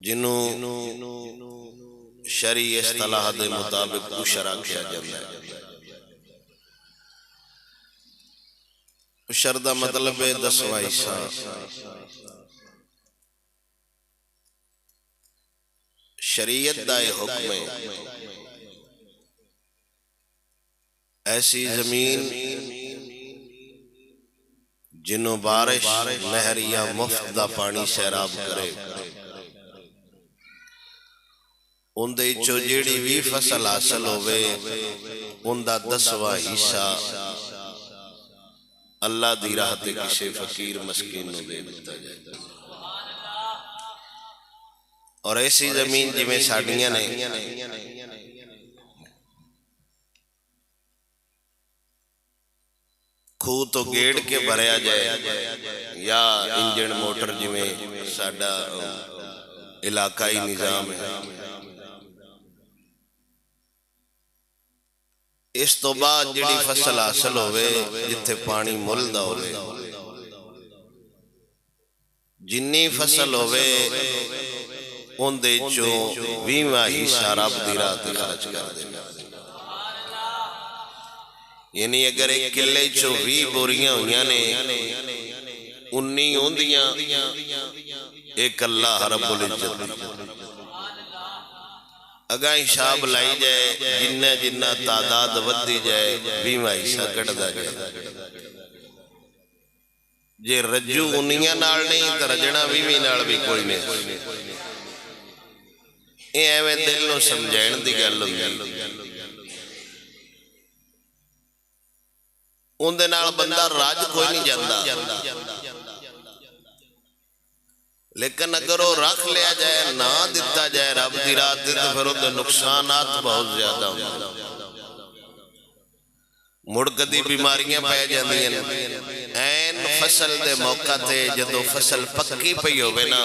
جنہوں شرعی اصطلاح دے مطابق اشرا کیا جاتا ہے۔ اشر دا مطلب ہے 10واں حصہ۔ شریعت دا حکم ہے ایسی زمین جنہوں بارش نہر یا مفت دا پانی سیراب کرے ان دے چو جیڑی بھی فصل حاصل ہوئے ان دا 10واں حصہ اللہ دی راہ تے کسے فقیر مسکین نو دے دیتا جائے۔ اور ایسی زمین جی میں ساڑیاں نے کھو تو گیڑ کے بھریا جائے یا انجن موٹر جی میں ساڑا علاقائی نظام ہے۔ اس تو بعد جڑی فصل حاصل ہوئے جتھے پانی ملدہ ہوئے جنی فصل ہوئے ان دے چو 20واں حصہ رب دی راہ تے خرچ کر دے۔ یعنی اگر ایک کلے چو 20 بوریاں ہویاں نے 19 ہوندیاں ایک اللہ رب العزت اگاں حساب لائی جائے جنہ تعداد ودی جائے 20واں حصہ کٹ دا جائے۔ جے رجو 19 نال نہیں تو رجنا 20 نال بھی کوئی نہیں۔ اے ایویں دل نو سمجھائن دی گل ہوندی ان دے نال بندہ راج کوئی نہیں جاندا، لیکن اگر وہ رکھ لیا جائے نہ دیتا جائے رب دی راہ تے تو پھر ان دے نقصانات بہت زیادہ ہوں۔ مڑ کدی بیماریاں پہ جاندیاں این فصل دے موقع تے جدو فصل پکی پئی ہوئے نا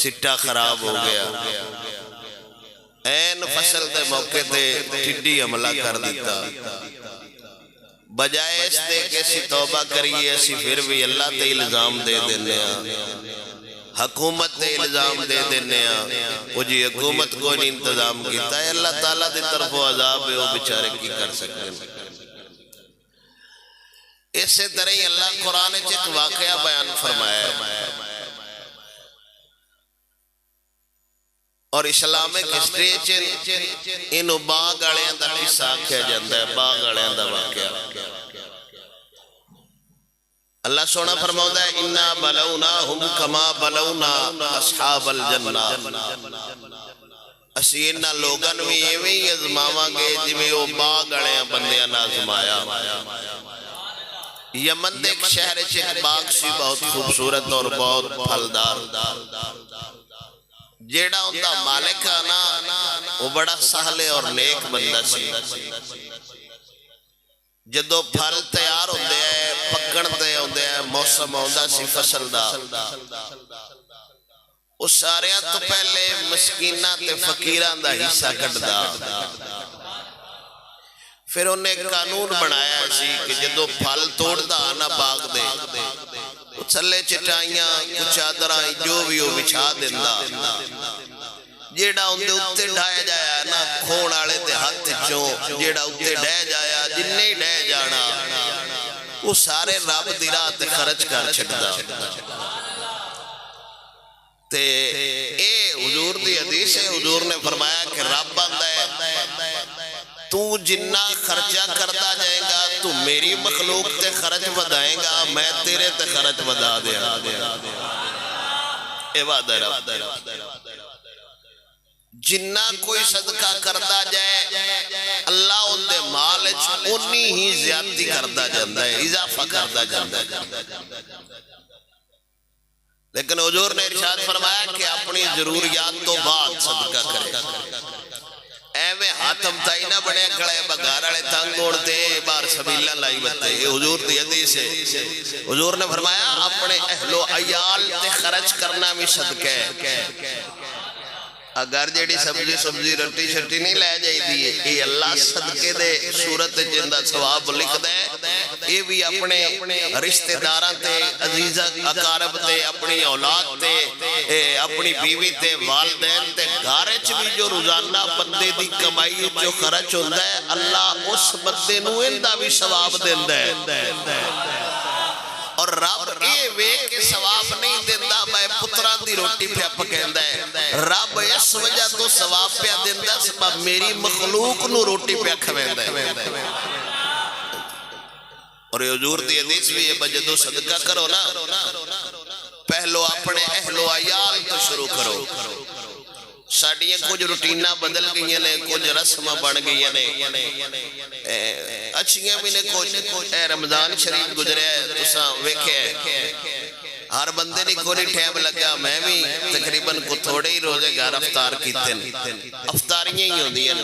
سٹا خراب ہو گیا، این فصل دے موقع تے ٹھڈی حملہ کر دیتا، بجائے اس دے کہ اسی توبہ کریے اسی پھر بھی اللہ تے الزام دے دینے حکومت تے الزام دے دینے وہ جی حکومت کو نہیں انتظام کیتا ہے اللہ تعالیٰ دی طرف و عذاب ہے وہ بچارے کی کر سکتے ہیں۔ اس سے طرح ہی اللہ قرآن ایک واقعہ بیان فرمایا ہے اور اسلامک ہسٹری انہوں باغ آلیاں دا قصہ کیا جاندہ ہے، باغ آلیاں دا واقعہ۔ اللہ سونا فرماؤں ہے اِنَّا بَلَوْنَاهُمْ كَمَا بَلَوْنَا أَصْحَابَ الْجَنَّةِ اسی انہا لوگن بھی یہ ازماواں گے جمیں وہ باغ آلیاں بندیاں نازمایا۔ یمن دے ایک شہر ایک باغ سی بہت خوبصورت اور بہت پھلدار، جیڑا ان دا مالک آنا وہ بڑا سہلے اور نیک بندہ سی۔ جدو پھل تیار ہوندے ہیں پکڑ دے ہوندے ہیں موسم ہوندہ سی فصل دا اس ساریاں تو پہلے مسکینہ تے فقیران دا حصہ کٹ دا، پھر انہیں قانون بنایا سی کہ جدو پھل توڑ دا آنا باغ دے چھلے چٹائیاں کچھ آدھرائیں جو بھی وہ بچھا دیندہ، جیڑا ان دے اتے ڈھایا جایا نا کھون آلے دے ہاتھ چوں جیڑا اتے ڈھایا جایا جنہیں ڈھایا جانا وہ سارے رب دی راہ تے خرچ کر چھڑدا۔ تے اے حضور دی حدیث ہے، حضور نے فرمایا کہ رب بندہ ہے تو جنہ خرچہ کرتا جائے گا تو میری مخلوق تے خرچ ودائیں گا میں تیرے تے خرچ ودا دے اے وعدہ رب۔ جنہ کوئی صدقہ کرتا جائے اللہ ان دے مالچ انہی ہی زیادتی کرتا جاندہ ہے، اضافہ کرتا جاندہ ہے۔ لیکن حضور نے ارشاد فرمایا کہ اپنی ضروریات تو بعد صدقہ کرے۔ ایویں ہاتم تائی نہ بڑے کھڑے بگار آلے تنگ اوڑتے بار سبیلہ لائی بتے، یہ حضور دی حدیث ہے۔ حضور نے فرمایا اپنے اہل و عیال تے خرچ کرنا بھی صدقہ ہے۔ اگر جیڑی سبزی رٹی شٹی نہیں لے جائی دیئے یہ اللہ صدقے دے صورت جندہ ثواب لکھ دے، یہ بھی اپنے رشتہ داراں تے عزیزہ اقارب تے اپنی اولاد تے اپنی بیوی تے والدین تے گھر وچ بھی جو روزانہ بندے دی کمائی جو خرچ ہوندا ہے اللہ اس بندے نو ایندا بھی ثواب دیندا ہے اور رب یہ وے کہ ثواب نہیں دیندا میں پتران دی روٹی پہ پکیندا ہے رب اس وجہ تو ثواب پہ دیندا سبب میری مخلوق نو روٹی پہ کھویندا ہے اور حضور دی حدیث بھی ہے جدوں صدقہ کرو نا پہلو اپنے اہل و عیال تو شروع کرو ساڑیاں کچھ روٹینہ بدل گئی نے کچھ رسمہ بڑھ گئی نے اچھیاں بھی نے کچھ رمضان شریف گزرے تساں ویکھے ہر بندے نے کوئی ٹائم لگا میں بھی تقریباً کو تھوڑے ہی روزے گھر افطار کیتے افطاریاں ہی ہوندیاں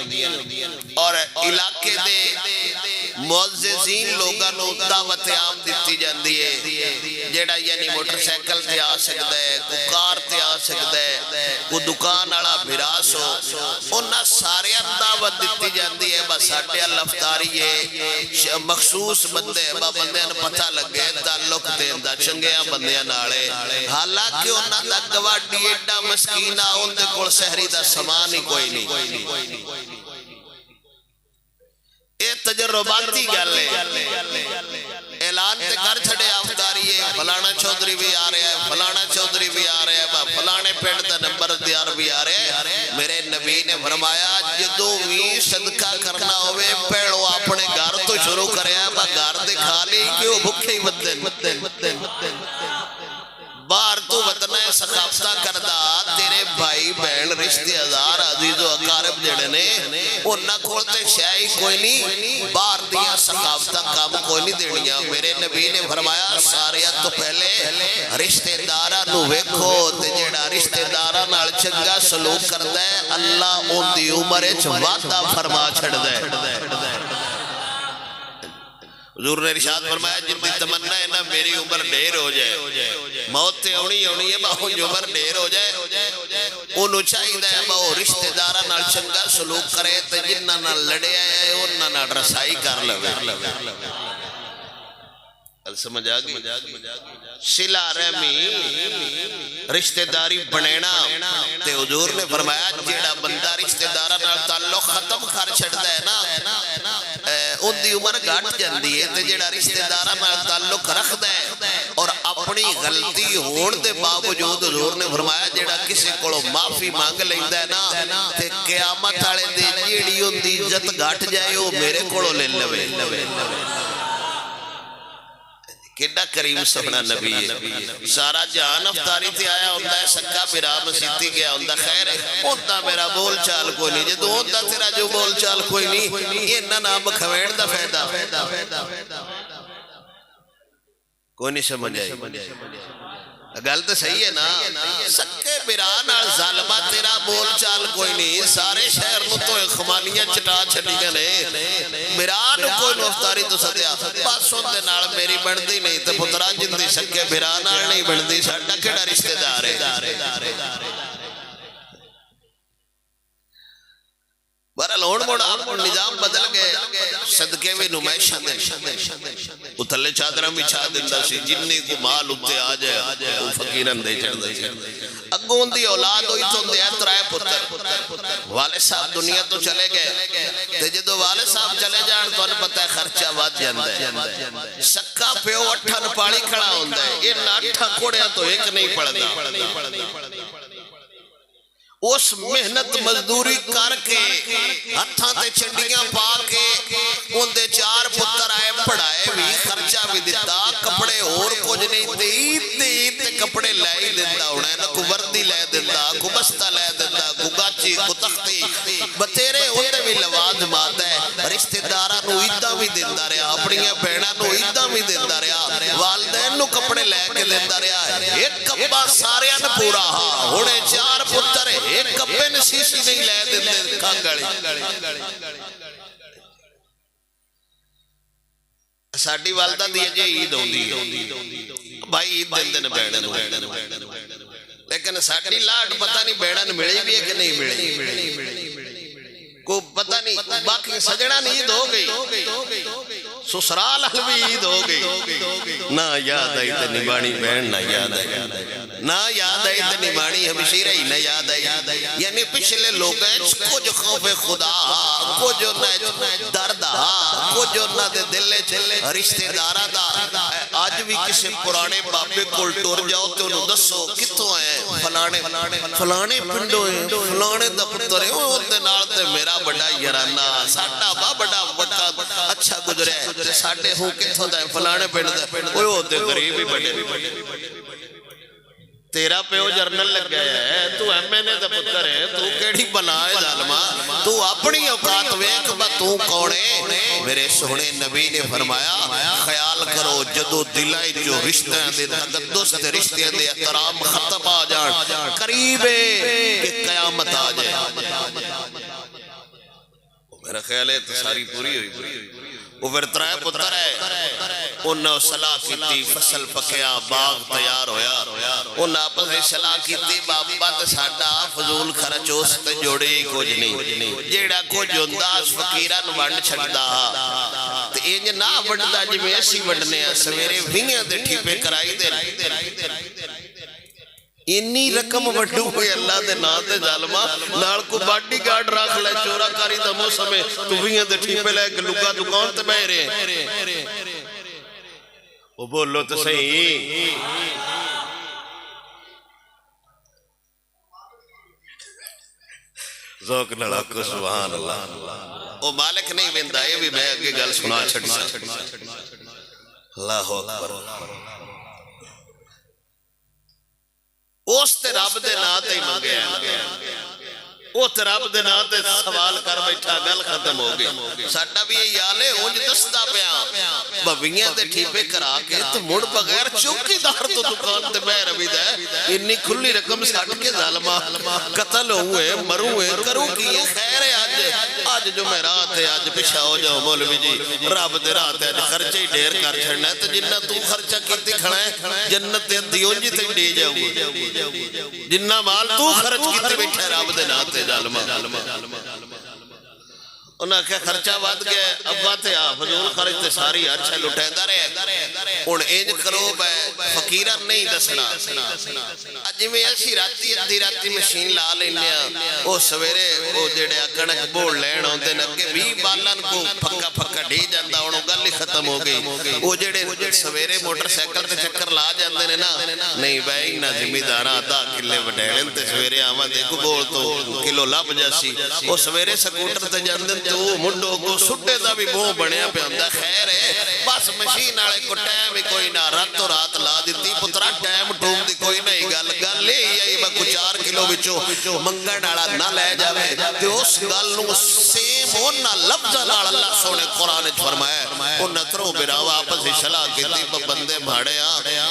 اور علاقے دے معززین لوگاں نو دعوت عام دتی جاندی ہے جیڑا یعنی موٹر سائیکل تے آ سکدا ہے کو کار تے آ سکدا ہے کو دکان والا براس ہو انہاں سارے دعوت دتی جاندی ہے بس ساڈے افطاری ہے مخصوص بندے بندیاں نوں پتہ لگے تعلق دیندا چنگیاں بندیاں نالے حالانکہ انہاں دا گواڈی ایڈا مسکین آ اون دے کول سحری دا سامان ہی کوئی نہیں یہ تجرباتی گل ہے اعلان تے کر چھڑے افطاری ہے فلانا چودھری بھی آ رہا ہے فلانا چودھری بھی آ رہا ہے فلانے پنڈ دا نمبر دیار بھی آ رہا ہے میرے نبی نے فرمایا جدوں بھی صدقہ کرنا ہوئے پہلو اپنے گھر تو شروع کریا گھر دے کھالی کیوں بھوکے ہی بدن باہر تو وطنہ ثقافتہ کردہ تیرے بھائی بہن رشتے ہزار عزیز و اقارب جڑے نے انہاں کھولتے شاہی کوئی نہیں باہر دیا ثقافتہ کام کوئی نہیں دینیا میرے نبی نے فرمایا ساریت تو پہلے رشتے دارہ نو ویکھو تے جڑا رشتے دارہ نال چنگا سلوک کردہ ہے اللہ ان دی عمر وعدہ فرما چھڑ دے حضور نے ارشاد فرمایا جن دی تمنا ہے نا میری عمر ڈھیر ہو جائے موت تے ہونی ہے باہوں عمر ڈھیر ہو جائے انہوں چاہیے ہے وہ رشتہ دارہ نال چنگا سلوک کرے تے جنہ نال لڑے آئے انہاں نال رسائی کر لوے سمجھ آگئی صلہ رحمی رشتہ داری بنینا تے حضور نے فرمایا جیڑا بندہ رشتہ دارہ نال تعلق ختم کر چھڑتا ہے نا ان دی عمر گھٹ جاندی ہے تے جیڑا رشتہ دارہ نال تعلق رکھدا ہے اور اپنی غلطی ہون دے باوجود حضور نے فرمایا جیڑا کسی کولوں معافی مانگ لیندا ہے نا تے قیامت والے دن جیڑی اون دی عزت گھٹ جائے او میرے کولوں لے لوے کیڈا کریم سونا نبی ہے سارا جہان افطاری تے آیا ہوندا ہے سکا میرا مسیتی گیا ہوندا خیر ہے ہوندا میرا بول چال کوئی نہیں جدوں ہوندا تیرا جو بول چال کوئی نہیں یہ نہ نام کھویڑ دا فائدہ کوئی نہیں سمجھ آئی گل تو صحیح ہے نا سکے بران اور ظالمہ تیرا بول چال کوئی نہیں سارے شہر نو تو خمانیاں چٹا چھڑیاں نے بران کوئی نفتاری تو سدیا بس ہوندے نال میری بندی نہیں تے پترا جندی سکے بران نال نہیں بندی ساڈا کیڑا رشتہ دار ہے بہرحال ہون موڑا نظام بدل گئے صدقے میں نمائشہ دیں اتھلے چادرہ بھی چھا دیندہ سی جننی کو مال اتے آ جائے وہ فقیرن دے چڑھ دے اگون دی اولاد ہوئی تو دے اترائے پتر والد صاحب دنیا تو چلے گئے تے جدو والد صاحب چلے جان تو انہیں پتہ ہے خرچہ واد جاندہ ہے سکا پیو اٹھن پاڑی کھڑا ہوندہ ہے یہ اٹھا کوڑیاں تو ایک نہیں پڑھنا اس محنت مزدوری کر کے ہتھاں تے چنڈیاں پا کے ان دے چار پتر آئے پڑھائے بھی خرچہ بھی دیتا کپڑے اور کچھ نہیں تے کپڑے لائے دیتا انہیں نہ کو وردی لائے دیتا کو بستہ لائے دیتا کو گاچی کو تختی بتیرے ہوتے بھی لواز مات ہے رشتہ دارہ نو عیدہ بھی دیتا رہا اپنی بہنہ نو عیدہ بھی دیتا رہا والدین نو کپڑے لائے کے دیتا رہا ایک کپڑا سارے ان پورا ہاں ہونے چار پتر ایک کپے نے سیسی نہیں لے دے کانگڑی ساڑھی والدہ دیئے جے عید ہوندی بھائی عید دن دن بیڑن لیکن ساڑھی لاٹ پتہ نہیں بیڑن ملے بھی ہے کہ نہیں ملے کو پتہ نہیں باقی سجڑا نہیں عید ہو گئی سسرال حلوی عید ہو گئی نہ یاد آئی تے نبانی بہن نہ یاد آئی نہ یاد آئی تے نبانی ہمشیرہ ہی نہ یاد آئی یعنی پچھلے لوگ ہیں کچھ خوف خدا کچھ درد کچھ دے دلے رشتہ دارہ دا آج بھی کسی پرانے بابے کول ٹور جاؤ تو انہوں دسو کتوں آئے فلانے پنڈو ہیں فلانے دا پتر ہیں ہوتے نالتے میرا بڑا یرانا ساٹا بڑا وقت اچھا گزرے ساٹے ہوں کتوں دائیں فلانے پنڈ دائیں وہ ہوتے غریب ہی بڑے تیرا پیو جرنل لگ گیا ہے تو ایم این اے دا پتر ہے تو کیڑی بنا ہے ظالمہ تو اپنی اوقات ویک با تو کونے میرے سونے نبی نے فرمایا خیال کرو جدو دلائی جو رشتہ دے تقدس دے رشتہ دے احترام ختم آ جان قریب ہے کہ قیامت آ جائے میرا خیال ہے ساری پوری ہوئی وہ پھر ترائے پتر ہے انہوں صلاح کیتی فصل پکیا باغ تیار ہویا انہوں آپس میں صلاح کیتی بابا تے ساڑھا فضول خرچ ہوستے جوڑے ہی کچھ نہیں جیڑا کچھ انداز فقیران ونڈ چھڑدا تے انج نہ ونڈدا جی میں ایسی ونڈنے ہیں سویرے بھینگیں دے ٹھیپے کرائی دے انی رقم وڈو ہوئی اللہ دے نا دے ظالمہ نال کو باڈی گارڈ راکھ لے چورا کاری دا موسم ہے تو بھینگیں دے ٹھیپے لے کہ لگا دکان تے بہ رہے وہ بولو تو صحیح ذوق نڑا کو سبحان اللہ وہ مالک نہیں بندہ یہ بھی میں اگے گل سنا چھڑنا اللہ اکبر اس تے رب دے ناتے ہی منگے ہیں وہ تے رب دے ناتے سوال کر بیٹھا گل ختم ہو گئی ساڑھا بھی یہ یالے اونج دستا پیا بویاں دے ٹھیپے کرا کے تو مڑ بغیر چوکی دار تو دکان تے بے روی دے انی کھلی رقم ساڑھ کے ظالمہ قتل ہوئے مروئے کروں کی خیر ہے آج جو میں رات ہے آج پچھا ہو جاؤ مولوی جی رب دے رات ہے خرچہ ہی ڈیر کر چھڑنا ہے تو جنہ تو خرچہ کیتی کھڑا ہے جنت دے دیون جی تک دے جاؤ جنہ مال تو خرچ کیتی بیٹھے رب دے نات ہے ظالمہ انہاں کہ خرچہ بات گیا ابا تے فضول خرچ تے ساری اچھا لٹیندہ رہے ان اینج کرو فقیرہ نہیں دسنا اج میں ایسی راتی ادھی راتی مشین لا لینے وہ سویرے وہ جڑے کنک بوڑ لین ہوندے نکے بھی بالان کو پھکا پھکا ڈھی جاندہ انہوں گل ہی ختم ہو گئی وہ جڑے سویرے موٹر سیکل تے چکر لا جاندے نے نا نہیں بھائی نہ زمیندارہ آتا کلے وڈیڑن تے سویرے آمد دیکھو بول تو کلو لب جاسی وہ سویرے سکوٹر تے جاندن تو منڈو کو سٹے دا بھی بہوں بڑھیا پہ ہوندہ خیر ہے بس مشین آلے کو ٹائم ہی کوئی نہ رات و رات لا دیتی پترہ ٹائم ٹوم دی کوئی نہیں گل لے ہی با کچھ 4 کلو بچو منگن آلا نہ لے جاوے تے اس گل نو سیم ہونا لفظ آل اللہ سونے قرآن فرمائے وہ نتروں براو آپس ہی شلا کی تھی بندے بھاڑے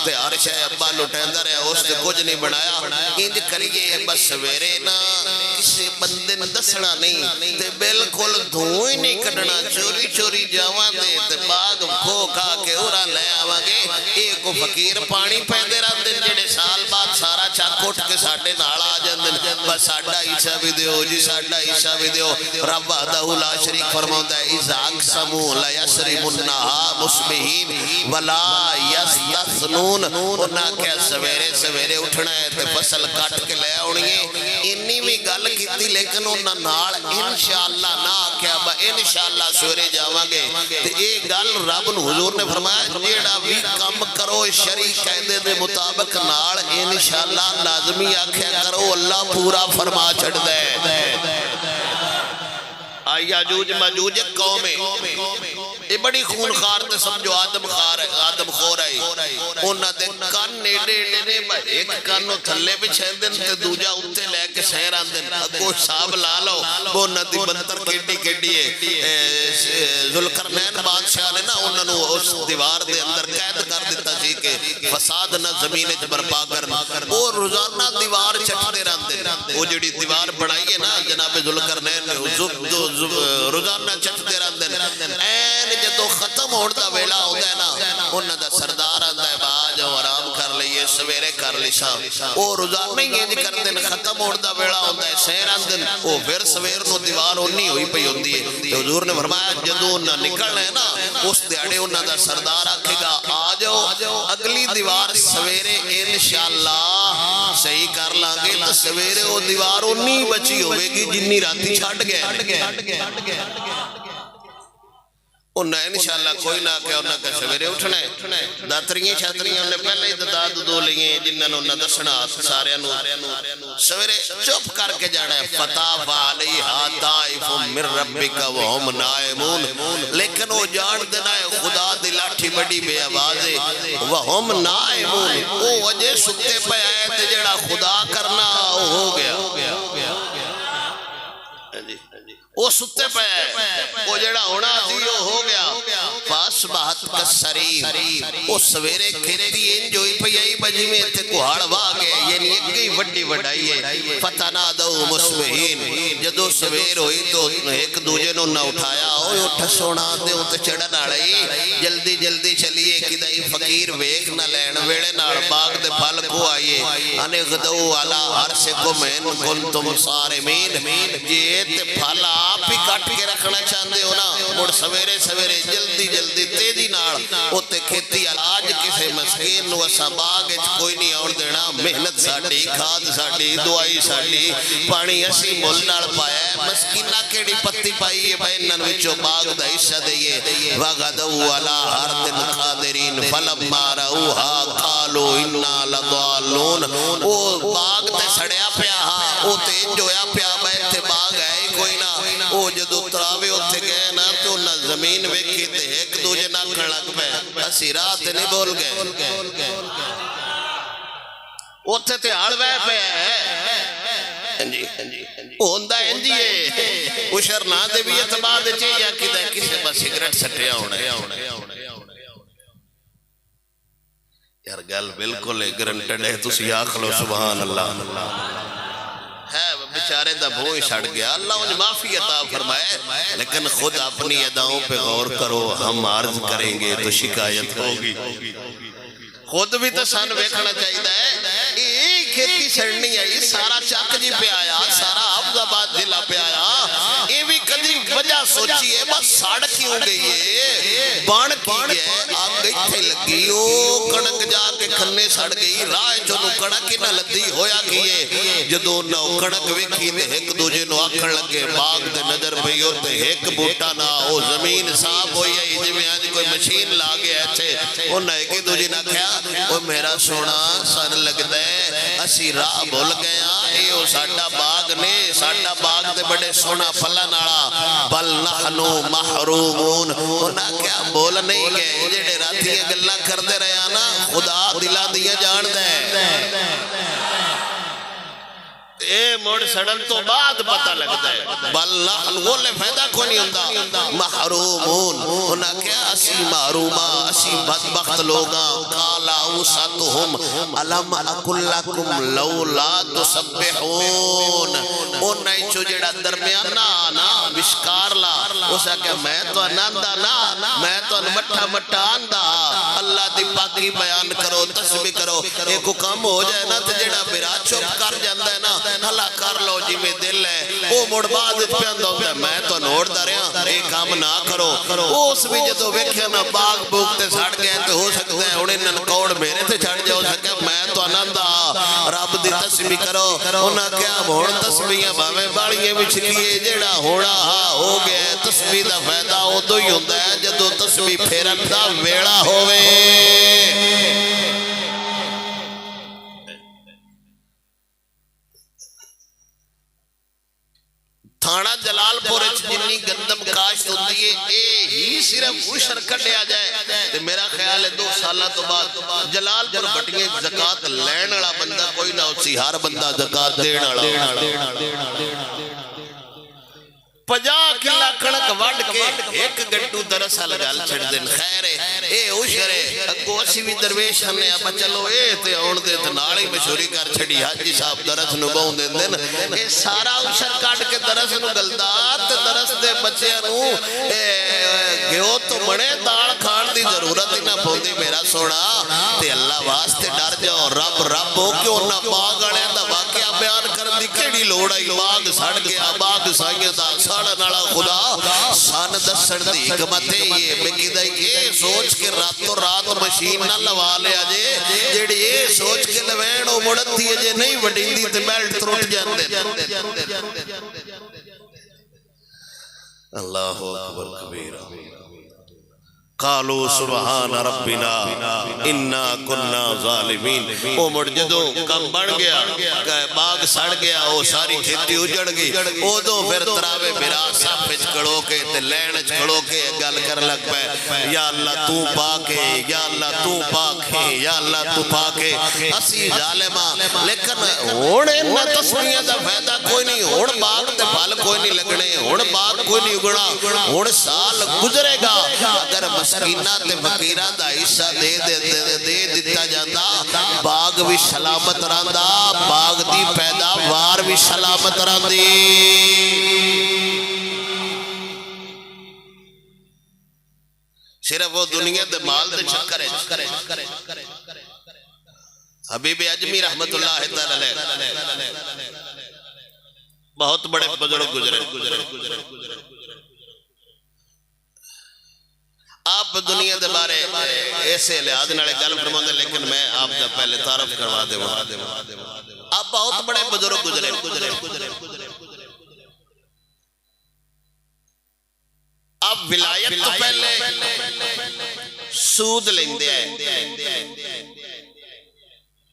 تے عرش ہے ابا لٹیندہ رہے اس نے کچھ نہیں بنایا انج کریے بس سویرے نا کسی بندے دسنا نہیں تے بالکل دھوئی نہیں کٹنا چوری چوری جاوان دے تے باغ کھو کھا کے اورا لے آوانگے ایک فقیر پانی پہندے رہا دن جڑے سال بعد سارا چاکوٹ کے ساڑھے نالا آ جاندن بس ساڑھا عیسیٰ بھی دیو جی ساڑھا عیسیٰ بھی دیو رب وحدہ لا شریک فرماؤں ہے اِذَا اقسموا لَيَسْرِمُنَّهَا مُصْبِحِينَ وَلَا يَسْتَثْنُونَ انہاں کیا سویرے سویرے اٹھنا ہے تے فصل کٹ کے لے آؤنگے انی بھی گل کیتی لیکن انہاں نال انشاءاللہ نہ کیا با انشاءاللہ سویرے جاوانگے تے ایک گل رب حضور نے فرمایا جیڑا بھی کم کرو شریک قیدے دے مطابق نال انشاءاللہ لازمی آکھیا کرو اللہ پورا فرما چھڑ دے یاجوج ماجوج ایک قوم ہے یہ بڑی خونخوار تے سمجھو آدم خور ہے انہاں دے کان نیڑے نیڑے ایک کانو تھلے پہ چھیندن تے دوجا اتے لے کے سہر آندن اگو حساب لا لو وہ انہاں دی بنتر کیڈی کیڈی ہے ذوالقرنین بادشاہ نے نا انہاں نو اس دیوار دے اندر قید کر دیتا سی کہ فساد نہ زمین وچ برپا کرنا وہ روزانہ دیوار چٹھتے رہندے وہ جڑی دیوار بنائی ہے نا جناب ذوالقرنین نے روزانہ چٹھتے رہندے این جدو ختم ہوتا ویلا ہوتا ہے نا انہاں دا سردار آندہ ہے باج آرام کر لئیے سویرے کر مجلساں او روزانہ ہی انج کردے نے ختم ہون دا ویلا ہوندا ہے سیر آندن او پھر سویر نو دیوار اونی ہوئی پئی ہوندی ہے تے حضور نے فرمایا جدوں انہاں نکلنا ہے نا اس دیہڑے انہاں دا سردار آکھے گا آ جاؤ اگلی دیوار سویرے انشاءاللہ صحیح کر لیں گے تو سویرے وہ دیوار اونی بچی ہوئے گی جنی راتی چھٹ گئے انہیں انشاءاللہ کوئی نہ کہ انہیں کہ سویرے اٹھنا ہے داتریاں شاتریاں انہیں پہلے ہی داد دو لئیں جنہوں انہیں دسنا سارے سویرے چپ کر کے جانا ہے فتح علیہا طائف من ربک وہم نائمون لیکن وہ جان دینا ہے خدا دی لاٹھی بڑی بے آوازے وہم نائمون وہ وجہ سکتے پہ آئے تھے جڑا خدا کرنا ہو گیا وہ ستے پہ وہ جڑا ہونا تھی وہ ہو گیا پاس بہت کسرین وہ سویرے کھیتی انجوئی پہ یہی بجی میں تے کوہاڑ واگے یعنی ایک گئی وڈی وڈائی ہے فتنادو مصبحین جدو سویر ہوئی تو ایک دوجے نو نہ اٹھایا اوہ اٹھا سونا دے اٹھا چڑھن آڑائی جلدی جلدی چلیے کدائی فقیر ویک نہ لین ویڑے نار باغ دے پھل کو آئیے انے غدو علا عرشکم ان کنتم صارمین جیت پھل آپ ہی کٹ کے رکھنا چاہندے ہو نا مڑ سویرے سویرے جلدی جلدی تیزی نار ہوتے کھیتی آج کسے مسکین نو اسا باغ کوئی نہیں اور دینا محنت ساڑی کھاد ساڑی دعائی ساڑی پانی اسی مل نار پایا ہے مسکینہ کیڑی پتی پائی ہے بینن وچو باغ دا حصہ دئیے وَغَدَوْ عَلَىٰ حَرْدٍ قَادِرِينَ فَلَمَّا رَأُوهَا قَالُوا إِنَّا لَضَالُّونَ وہ باغ تے سڑیا پیا ہاں وہ تے انجویا پیا بیٹھے باغ ہے کوئی نہ وہ جدو تراوے ہوتے گئے نا تو نہ زمین ویکھی تے ایک دوجہ نہ کھڑک پہ اسی رات نہیں بول گئے اوتے تے ہڑوے پہ ہوندہ انجیے اشر نہ دے بھی اتباہ دے چاہیے یا کسے بس سگریٹ سٹیا ہونے یار گل بالکل ایک گرنٹڈ ہے تسی آخلو سبحان اللہ ہے بچارے دا بھوئی چھڑ گیا اللہ انہیں معافی عطا فرمائے لیکن خود اپنی اداؤں پہ غور کرو ہم عرض کریں گے تو شکایت ہوگی خود بھی تو سان ویکھنا چاہیدہ ہے ایک کھیتی سڑنی آئی سارا چاک جی پہ آیا سارا حفظ آباد ضلع پہ آیا یہ بھی کدی وجہ سوچی ہے بس ساڑ کیوں گئی ہے بان کی ہے آگ گئی تھے لگی او کڑک جا کے کھنے سڑ گئی رائے جو نو کڑک نہ لدی ہویا کیے جدو نو کڑک ویکھی دے ایک دوجے نو آکھڑ لگے باغ دے نظر پہ ہوتے ایک بوٹا نہ او زمین صاف ہوئی ہے جی میں آج کوئی مشین لاگے ایچے انہ ایک دوجے نہ کھیا وہ میرا سونا سن لگ دے اسی راہ بھول گیا ایو ساڑھا باغ نے ساڑھا باغ دے بڑے سونا پھلا ناڑا بل نحنو محرومون انہا کیا بول نہیں گئے جڑے راتی گلہ کر دے رہے آنا خدا دلا دیا جان دے اے موڑ سڑن تو بعد پتہ لگتا ہے بل نحن گولے فیدہ کو نہیں ہوندہ محرومون انہا کیا اسی محرومہ اسی بدبخت لوگاں قالا اوساتهم علم اکلکم لولا تسبحون انہا چو جڑا درمیان آنا بشکار لا اسا کہ میں تو اناندہ نا میں تو مٹھا مٹھا آندہ اللہ دی پاکی بیان کرو تسبیح کرو ایک کم ہو جائے نا تو جڑا میرا چپ کر جاندہ ہے نا اللہ کر لو جی میں دل ہے وہ مڑ بعد پیاندہ ہوتا ہے میں تو نوڑ دا رہا ایک کام نہ کرو اس بھی جدو ویکھیا نا باغ بوکتے ساڑ گئے تو ہو سکتے ہیں انہیں ننکوڑ میرے تھے چھڑ جاؤ سکے میں تو انندہ رب دی تسبیح کرو انہاں کیا بھوڑ تسبیحیں باویں باڑیے بچھلیے جڑا ہوڑا ہو گئے تسبیح دا فیدہ ہو تو ہی ہوندہ ہے جدو تسبیح پھیرن دا ویڑا ہوئے تھانہ جلال پورے جنی گندم کاشت ہوتی ہے اے ہی صرف اوشر کٹے آ جائے تو میرا خیال ہے 2 سالہ تو بعد جلال پر بٹیے زکاة لین اڑا بندہ کوئی نہ ہوتی ہر بندہ زکاة دین اڑا 50 کلا کڑک وڈ کے ایک گٹو دراصل گل چھڑ دن خیر اے اوشرے اگو اسی بھی درویش ہم نے اب چلو اے تے آن دے تے نالی مشہوری کر چھڑی حاجی صاحب درس نو باؤں دے دن اے سارا اوشر کاٹ کے درس نو گلدا تے درس دے بچے نو گیو تو بڑے داڑ کھان دی ضرورت ہی نہ پوندی میرا سونا تے اللہ واسطے ڈر جاؤ رب رب ہو کیوں نہ باغ والے دا واقعہ بیان کرن دی کیڑی لوڑ آئی باغ سڑ گیا باغ سائیں دا سڑن والا خدا سن دسن دی حکمت ہے یہ میں کیدا یہ سوچ کے راتوں رات مشین نہ لوا لیا جے جیڑی یہ سوچ کے لوین او مڑتی ہے جے نہیں وڈیندی تے بیلٹ ترٹ جاندے اللہ اکبر کبیرہ قالوا سبحان ربنا انا کنا ظالمین او مرجدوں کم بڑھ گیا باغ سڑ گیا او ساری کھیتی اجڑ گئی او دو پھر تراوے میرا ساپچ کھڑو کے تے لینچ کھڑو کے گل کر لگ پہ یا اللہ تو پاکے یا اللہ تو پاکے یا اللہ تو پاکے اسی ظالمہ لیکن ہونے نہ تسمیہ دا فائدہ کوئی نہیں ہون باغ تے پھل کوئی نہیں لگنے ہون باغ کوئی نہیں اگڑا ہون سال گزرے گا اگر مسکینہ تے فقیرہ دا حصہ دے دیتا جاتا باغ بھی سلامت رہندا باغ دی پیداوار بھی سلامت رہندی صرف وہ دنیا دے مال دے چکر ہے حبیب اجمی رحمت اللہ تعالی بہت بڑے بزرگ گزرے آپ دنیا دے بارے ایسے لحاظ نالے گل فرماندے لیکن میں آپ دا پہلے تعارف کروا دے آپ بہت بڑے بزرگ گزرے آپ ولایت تو پہلے سود لیندے ہیں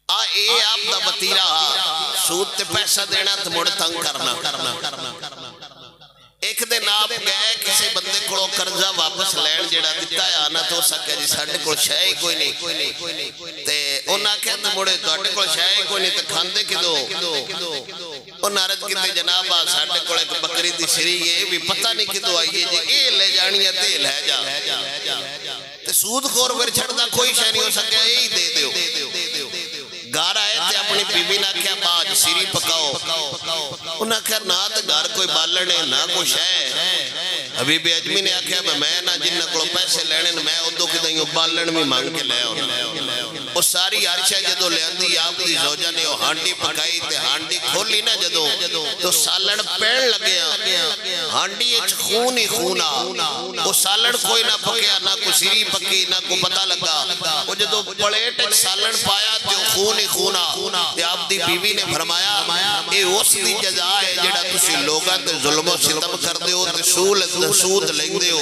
اے آپ دا وطیرہ سود تے پیسہ دینا تو مڑ تنگ کرنا ایک دن آپ گئے کسی بندے کو قرضہ واپس لین جڑا دیتا ہے آنا تو سکے جی ساڑھے کو شاہی کوئی نہیں تے انہاں کہتے مڑے دوڑے کو شاہی کوئی نہیں تے کھاندے کی دو انہاں رد کہتے جناب ساڑھے کو ایک بکری دی سری یہ بھی پتہ نہیں کی دو آئیے جی اے لے جانی ہے تے لے جا تے سود خور ور چھڑنا کوئی شاہ نہیں ہو سکے یہی دے دیو گھر آئے تھے اپنی بی بی نہ کیا باج سیری پکاؤ انہاں کہا نہ تو گھر کوئی بالنے نہ کچھ ہے حبیب اجمی نے آکھیا میں نہ جنہ کو پیسے لینے میں ادو کی دائیوں بالن میں مانگ کے لے ہونا وہ ساری عرشہ جدو لے آندی آپ دی زوجہ نے وہ ہانڈی پکائی تے ہانڈی کھولی نہ جدو تو سالن پین لگیا ہانڈی اچھ خون ہی خونا وہ سالن کوئی نہ پکیا نہ کو سیری پکی نہ کو پتہ لگا وہ جدو پلیٹ سالن پایا تے خون ہی خونا تے آپ دی بیوی نے فرمایا اے اس دی جزا ہے جڑا تسی لوگاں تے ظلم و ستم کر دے ہو تے سود لیں دے ہو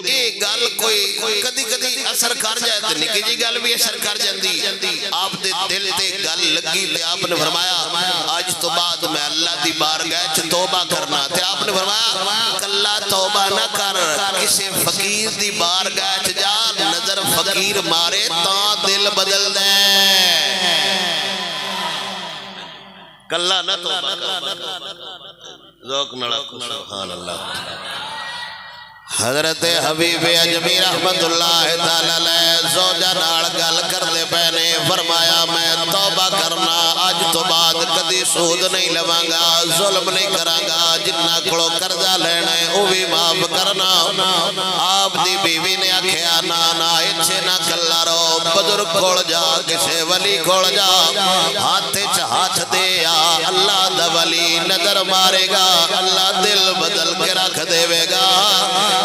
اے گل کوئی کدی کدی اثر کر جائے تے نکی جی گل بھی اثر کر جاندی آپ دے دل تے گل لگی تے آپ نے فرمایا آج تو بعد میں اللہ دی بارگاہ چ توبہ کرنا تے آپ نے فرمایا کلا توبہ نہ کر کسی فقیر دی بارگاہ چ جا نظر فقیر مارے تاں دل بدل دے کلا نہ توبہ ذوق نڑا سبحان اللہ حضرت حبیب اجمی رحمت اللہ تعالی زوجہ نال گل کر دے پہنے فرمایا میں توبہ کرنا آج تو بعد کدی سود نہیں لوانگا ظلم نہیں کرانگا جنہ کڑو قرضہ لینے او بھی معاف کرنا آپ دی بیوی نے آکھیا نانا اچھے نہ کلا رو بزرگ کھوڑ جا کسے ولی کھوڑ جا ہاتھ ہاتھ دے اللہ دا ولی نظر مارے گا اللہ دل بدل کے رکھ دے گا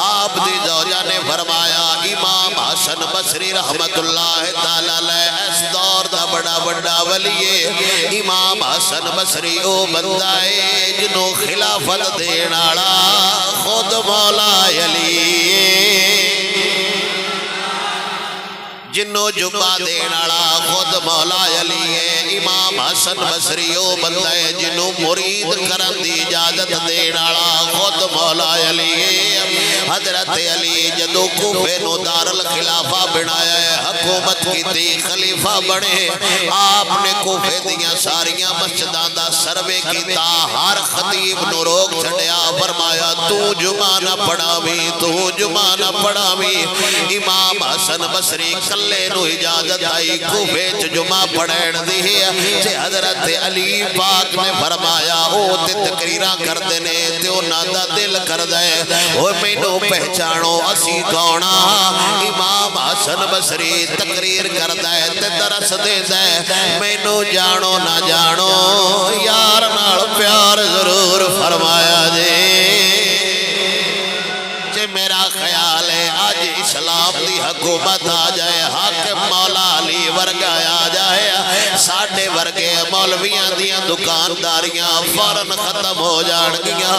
آپ دی زوجہ نے فرمایا امام حسن بصری رحمت اللہ تعالی اس دور دا بڑا بڑا ولی امام حسن بصری او بندہ ہے جنہوں خلافت دیناڑا خود مولا علی جنہوں جبا دیناڑا خود مولا علی ہے امام حسن بصری او بندہ ہے جنہوں مرید کرن دی اجازت دیناڑا خود مولا علی ہے حضرت علی جدو کوفے نو دار الخلافہ بنایا ہے حکومت کی تی خلیفہ بنے آپ نے کوفے دیاں ساریاں مسجدان دا سروے کیتا ہر خطیب نو روک چھڑیا فرمایا تو جمعہ نہ پڑھاویں تو جمعہ نہ پڑھاویں امام حسن بصری کلے نو اجازت آئی کوفے چ جمعہ پڑھین دی تے حضرت علی پاک نے فرمایا او تے تقریراں کر دینے تے انہاں دا دل کر دے او مینوں پہچانو اسی کونا امام حسن بصری تقریر کر دے تے درس دے دے مینوں جانو نہ جانو یار نال پیار ضرور فرمایا جے میرا خیال ہے آج اسلام دی حکومت آ جائے حاکم مولا علی ورگا آ جائے ساڑھے ورگے مولویاں دیاں دکانداریاں فوراں ختم ہو جان گیا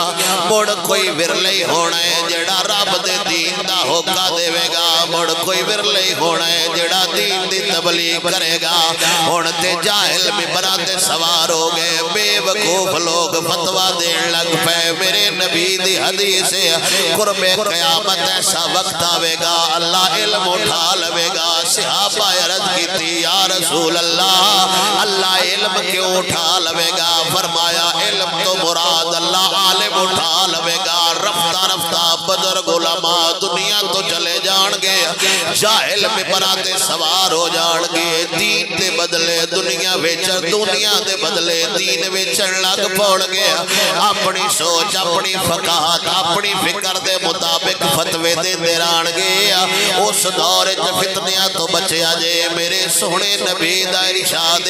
مڑ کوئی ورلے ہونا ہے جڑا رب دے دین دا ہوکا دے گا مڑ کوئی ورلے ہونا ہے جڑا دین دی تبلیغ کرے گا ہن تے جاہل ممبراں تے سوار ہو گئے بے وقوف لوگ فتویٰ دین لگ پے میرے نبی دی حدیث قرب قیامت ایسا وقت آوے گا اللہ علم اٹھا لوے گا صحابہ عرض کی تھی یا رسول اللہ علم کیوں اٹھا لوے گا فرمایا علم تو مراد اللہ عالم اٹھا لوے گا رفتہ رفتہ بزرگ علماء دنیا تو چلے جان گے جاہل میں براتے سوار ہو جان گے دین دے بدلے دنیا ویچر دنیا دے بدلے دین ویچر لگ پوڑ گیا اپنی سوچ اپنی فقاہت اپنی فکر دے مطابق فتوے دے دیران گیا اس دور فتنیاں تو بچیا جے میرے سونے نبی دا ارشاد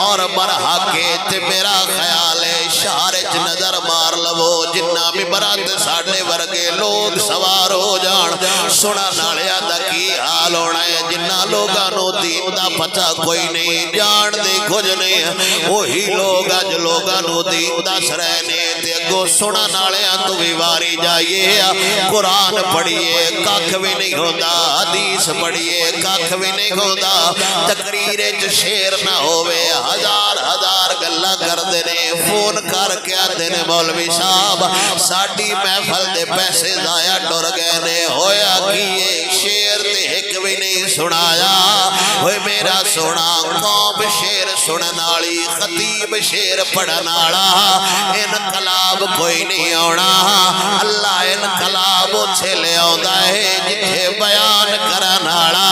اور برہا کے تے میرا خیال ہے شارج نظر مار لو جنہ بھی برات ساڑھے ورگے لوگ سوار ہو جان سنا نالیا دا کی حال ہونا ہے جنہ لوگانو دین دا پتہ کوئی نہیں جان دے کچھ نہیں وہی لوگ اج لوگانو دین دا سرہنے تے گو سنا نالیا تو بھی واری جائیے قرآن پڑھئے کاکھ بھی نہیں ہوتا حدیث پڑھئے کاکھ بھی نہیں ہوتا تقریر شیر نہ ہوئے ہزار ہزار گلہ کر دینے فون کر کے دینے مولوی صاحب ساڑھی محفل دے پیسے ضائع ڈر گئے نے ہویا کیے شیر تے ایک بھی نہیں سنایا ہوئے میرا سنا قوم شیر سننالی خطیب شیر پڑھنالا انقلاب کوئی نہیں ہونا اللہ انقلاب اچھے لے آؤں ہے جتھے بیان کرنالا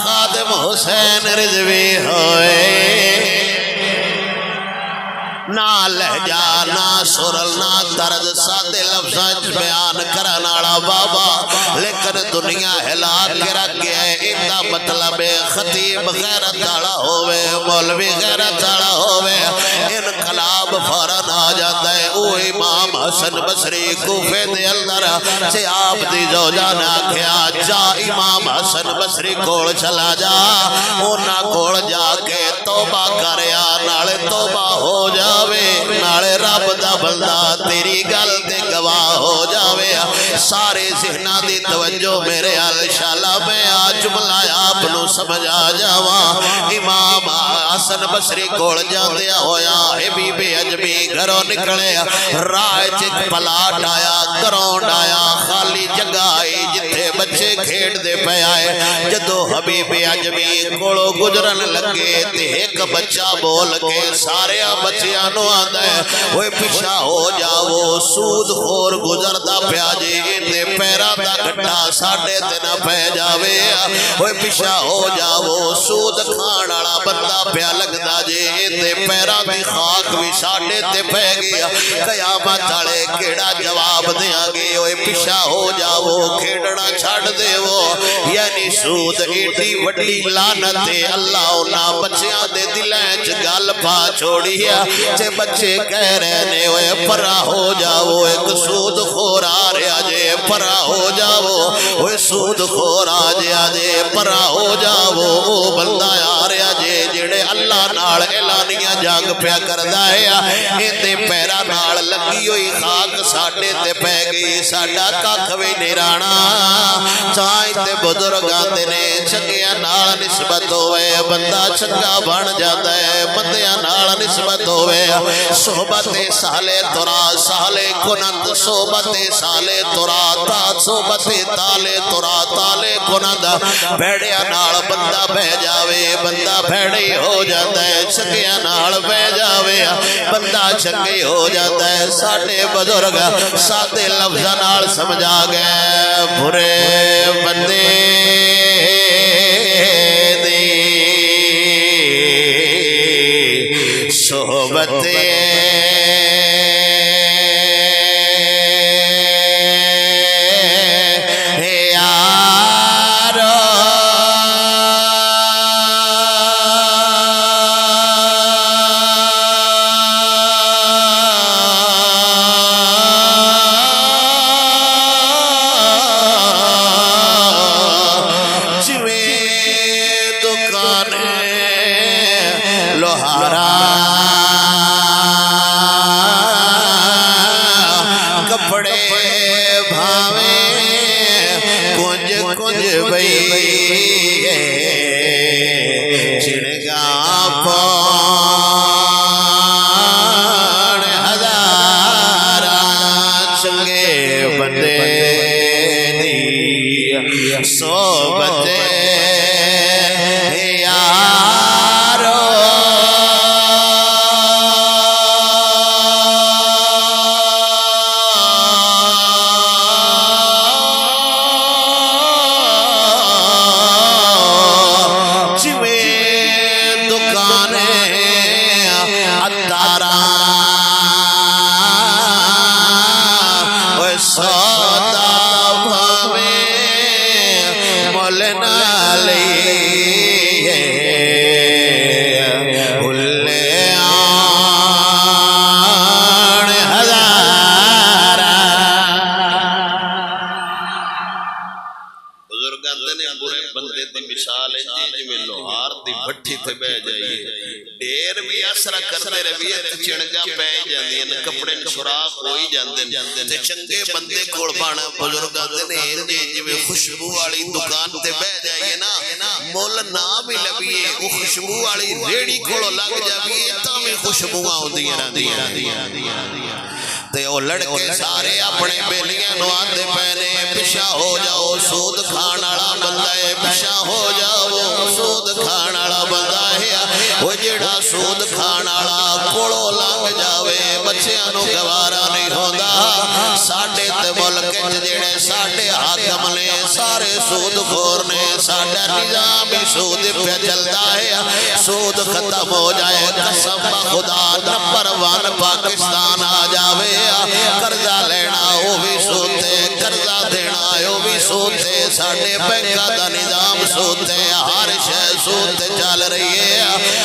خادم حسین رضوی ہوئے نہ لہجہ نہ سرل نہ طرز سادے لفظاں بیان کرنالا بابا لیکن دنیا ہلا کے رکھ گئے اندہ مطلب خطیب غیرت آڑا ہوئے مولوی غیرت آڑا ہوئے انقلاب فوراً آ جاتا ہے او امام حسن بصری کوفے دے اندر سے آپ دی زوجہ نہ کیا جا امام حسن بصری کوڑ چلا جا اونا کوڑ جا کے توبہ کریا نالے توبہ ہو جا نالے رب دا بلدہ تیری گل دے گواہ ہو جاوے سارے ذہنہ دی توجہ میرے الشالہ میں آج ملایا اپنو سمجھا جاواں امام حسن بصری کوڑ جاندیا ہویا حبیب عجمی گھروں نکلے رائے چک پلاٹ آیا گراؤنڈ آیا خالی جگہ آئی جتھے بچے کھیڑ دے پہ آئے جدو حبیب عجمی کوڑو گجرن لگے تے ایک بچہ بول کے سارے بچیاں نو آدھا ہے وہ پیشا ہو جاؤ سود خور گزردہ پیاجے اندے پیرا دا گھٹا ساڑھے دینا پہ جاوے وہ پیشا ہو جاؤ سود کھانالا بندہ پیا لگ دا جے اندے پیرا دی خاک بھی ساڑھے تے پہ گیا قیامت آڑے کیڑا جواب دیا گے وہ پیشا ہو جاؤ کھیڑنا چھاڑ دے وہ یعنی سود ایڈی وڈی لانتے اللہ اونا بچیاں دے دلائچ گال پا چھوڑی ہے تے بچے کہہ رہے نے وہ پرا ہو جاؤ ایک سود خور آ رہا جے پرا ہو جاؤ وہ سود خور آ جے پرا ہو جاؤ وہ بندہ آ رہا جے جڑے اللہ نال اعلانیاں جنگ پیا کردہ ہے اندے پیرا نال لگی ہوئی خاک ساڑھے تے پہ گئی ساڑھا کاکھ بھی نیرانا چاہیں تے بزرگاں دینے چنگیاں نال نسبت ہوئے بندہ چنگا بن جاتا ہے بندیاں نال نسبت ہوئے صحبت سالے ترا سالے کنند صحبت سالے تراتا صحبت تالے تالے کنند بھیڑیا نال بندہ بہ جاوے بندہ بھیڑی ہو جاتا ہے چنگیا نال بہ جاوے بندہ چنگی ہو جاتا ہے ساڑھے بزرگ سادے لفظہ نال سمجھا گئے برے بندے دی صحبت چنگے بندے کول بانا بزرگاں دے نے جویں خوشبو والی دکان تے بہ جائیے نا مول نہ بھی لبیے او خوشبو والی ریڑی کولوں لگ جاویے تاویں خوشبوواں ہوندیاں رہندیاں تے او لڑکے سارے اپنے بیلیاں نو آندے پینے پیچھے ہو جاؤ سود کھان والا بندہ ہے پیچھے ہو جاؤ سود کھان والا بندہ ہے او جڑا سود کھان والا کولوں لنگ جاوے بچیاں نو گوارا نہیں ہوندا ساڈے تے ملک جڑے ساڈے حاکم نے سارے سود خور نے ساڈا نظام ہی سود پہ چلتا ہے سود ختم ہو جائے قسم خدا نمبر 1 پاکستان آ جاوے قرضہ لینا وہ بھی سود ہے قرضہ دینا وہ بھی سود ہے ساڈے بینکاں دا نظام سود ہے ہر شے سود تے چل رہی ہے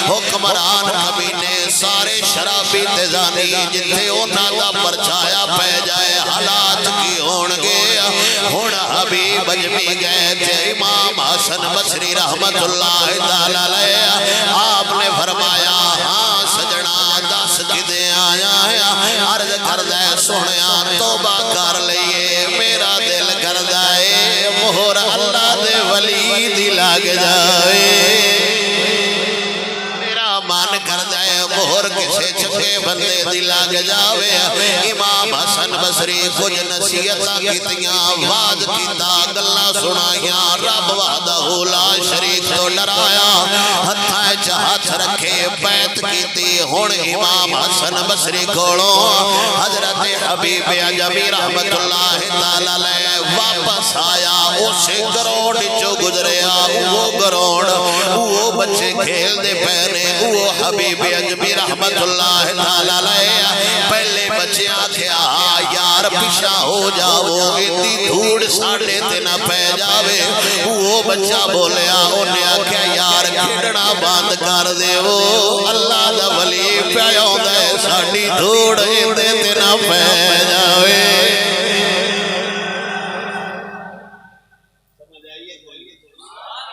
حکمران کمینے سارے شرابی تے زانی جتھے انہاں دا پرچایا پہ جائے حالات کی ہونگے ہن حبیب اجمی گئے تھے امام حسن بصری رحمت اللہ تعالی علیہ آپ نے فرمایا ہاں سجنا دس کدے آیا عرض کردہ سنیا توبہ کر لئیے میرا دل کردہ مہر اللہ دے ولی دی لگ جائے میرا مان کردہ مہر کسے چکے بندے دی لگ جاوے امام حسن بصری کچھ نصیحتاں کیتیاں واز کیتا گلاں سنائیاں رب وحدہ لا شریک تو ڈرایا ہتھاں وچ ہاتھ رکھے بیعت کیتی ہن امام حسن بصری کولوں حضرت حبیب اجمی رحمت اللہ تعالی علیہ واپس آیا اسے گراؤنڈ چوں گزریا وہ گراؤنڈ وہ بچے کھیل دے پینے وہ حبیب اجمی رحمت اللہ تعالی علیہ پہلے بچے آکھیا یار پیچھا ہو جاؤ اتنی دھوڑ ساڑھے تے نہ پہ جاوے وہ بچہ بولیا انہیں آکھیا یار کھڑنا باند کر دے وہ اللہ دا ولی پیاؤں دے ساڑھی دھوڑ اتنے تے نہ پہ جاوے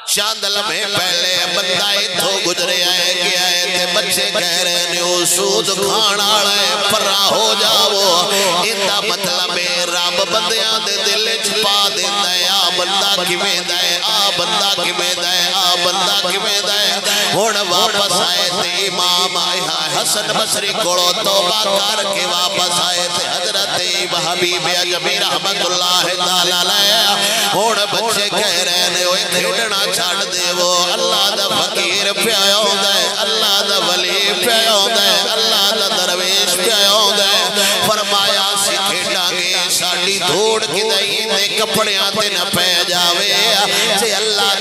چاند لمحے پہلے بندہ اتھو گزرے آئے گیا ہے تے بچے کہہ رہے نے او سود کھانا رہے پرا ہو جاؤ اندہ مطلب رب بندیاں دے دل چھپا دیتا ہے آ بندہ کی میں دائے آ بندہ کی میں دائے آ بندہ کی میں دائے ہن واپس آئے تے امام حسن بصری کولو توبہ کر کے واپس آئے تے حضرت حبیب اجمی رحمت اللہ تعالی علیہ ہن بچے کہہ رہے نے اوے کھیڈنا چھڈ دے وہ اللہ دا فقیر پیا ہوندا ہے اللہ دا ولی پیا ہوندا ہے اللہ دا درویش پیا ہوندا ہے فرمایا سی کھیڈاں گے ساڈی دھوڑ کدائی دے کپڑیاں تے نہ پے جاوے تے اللہ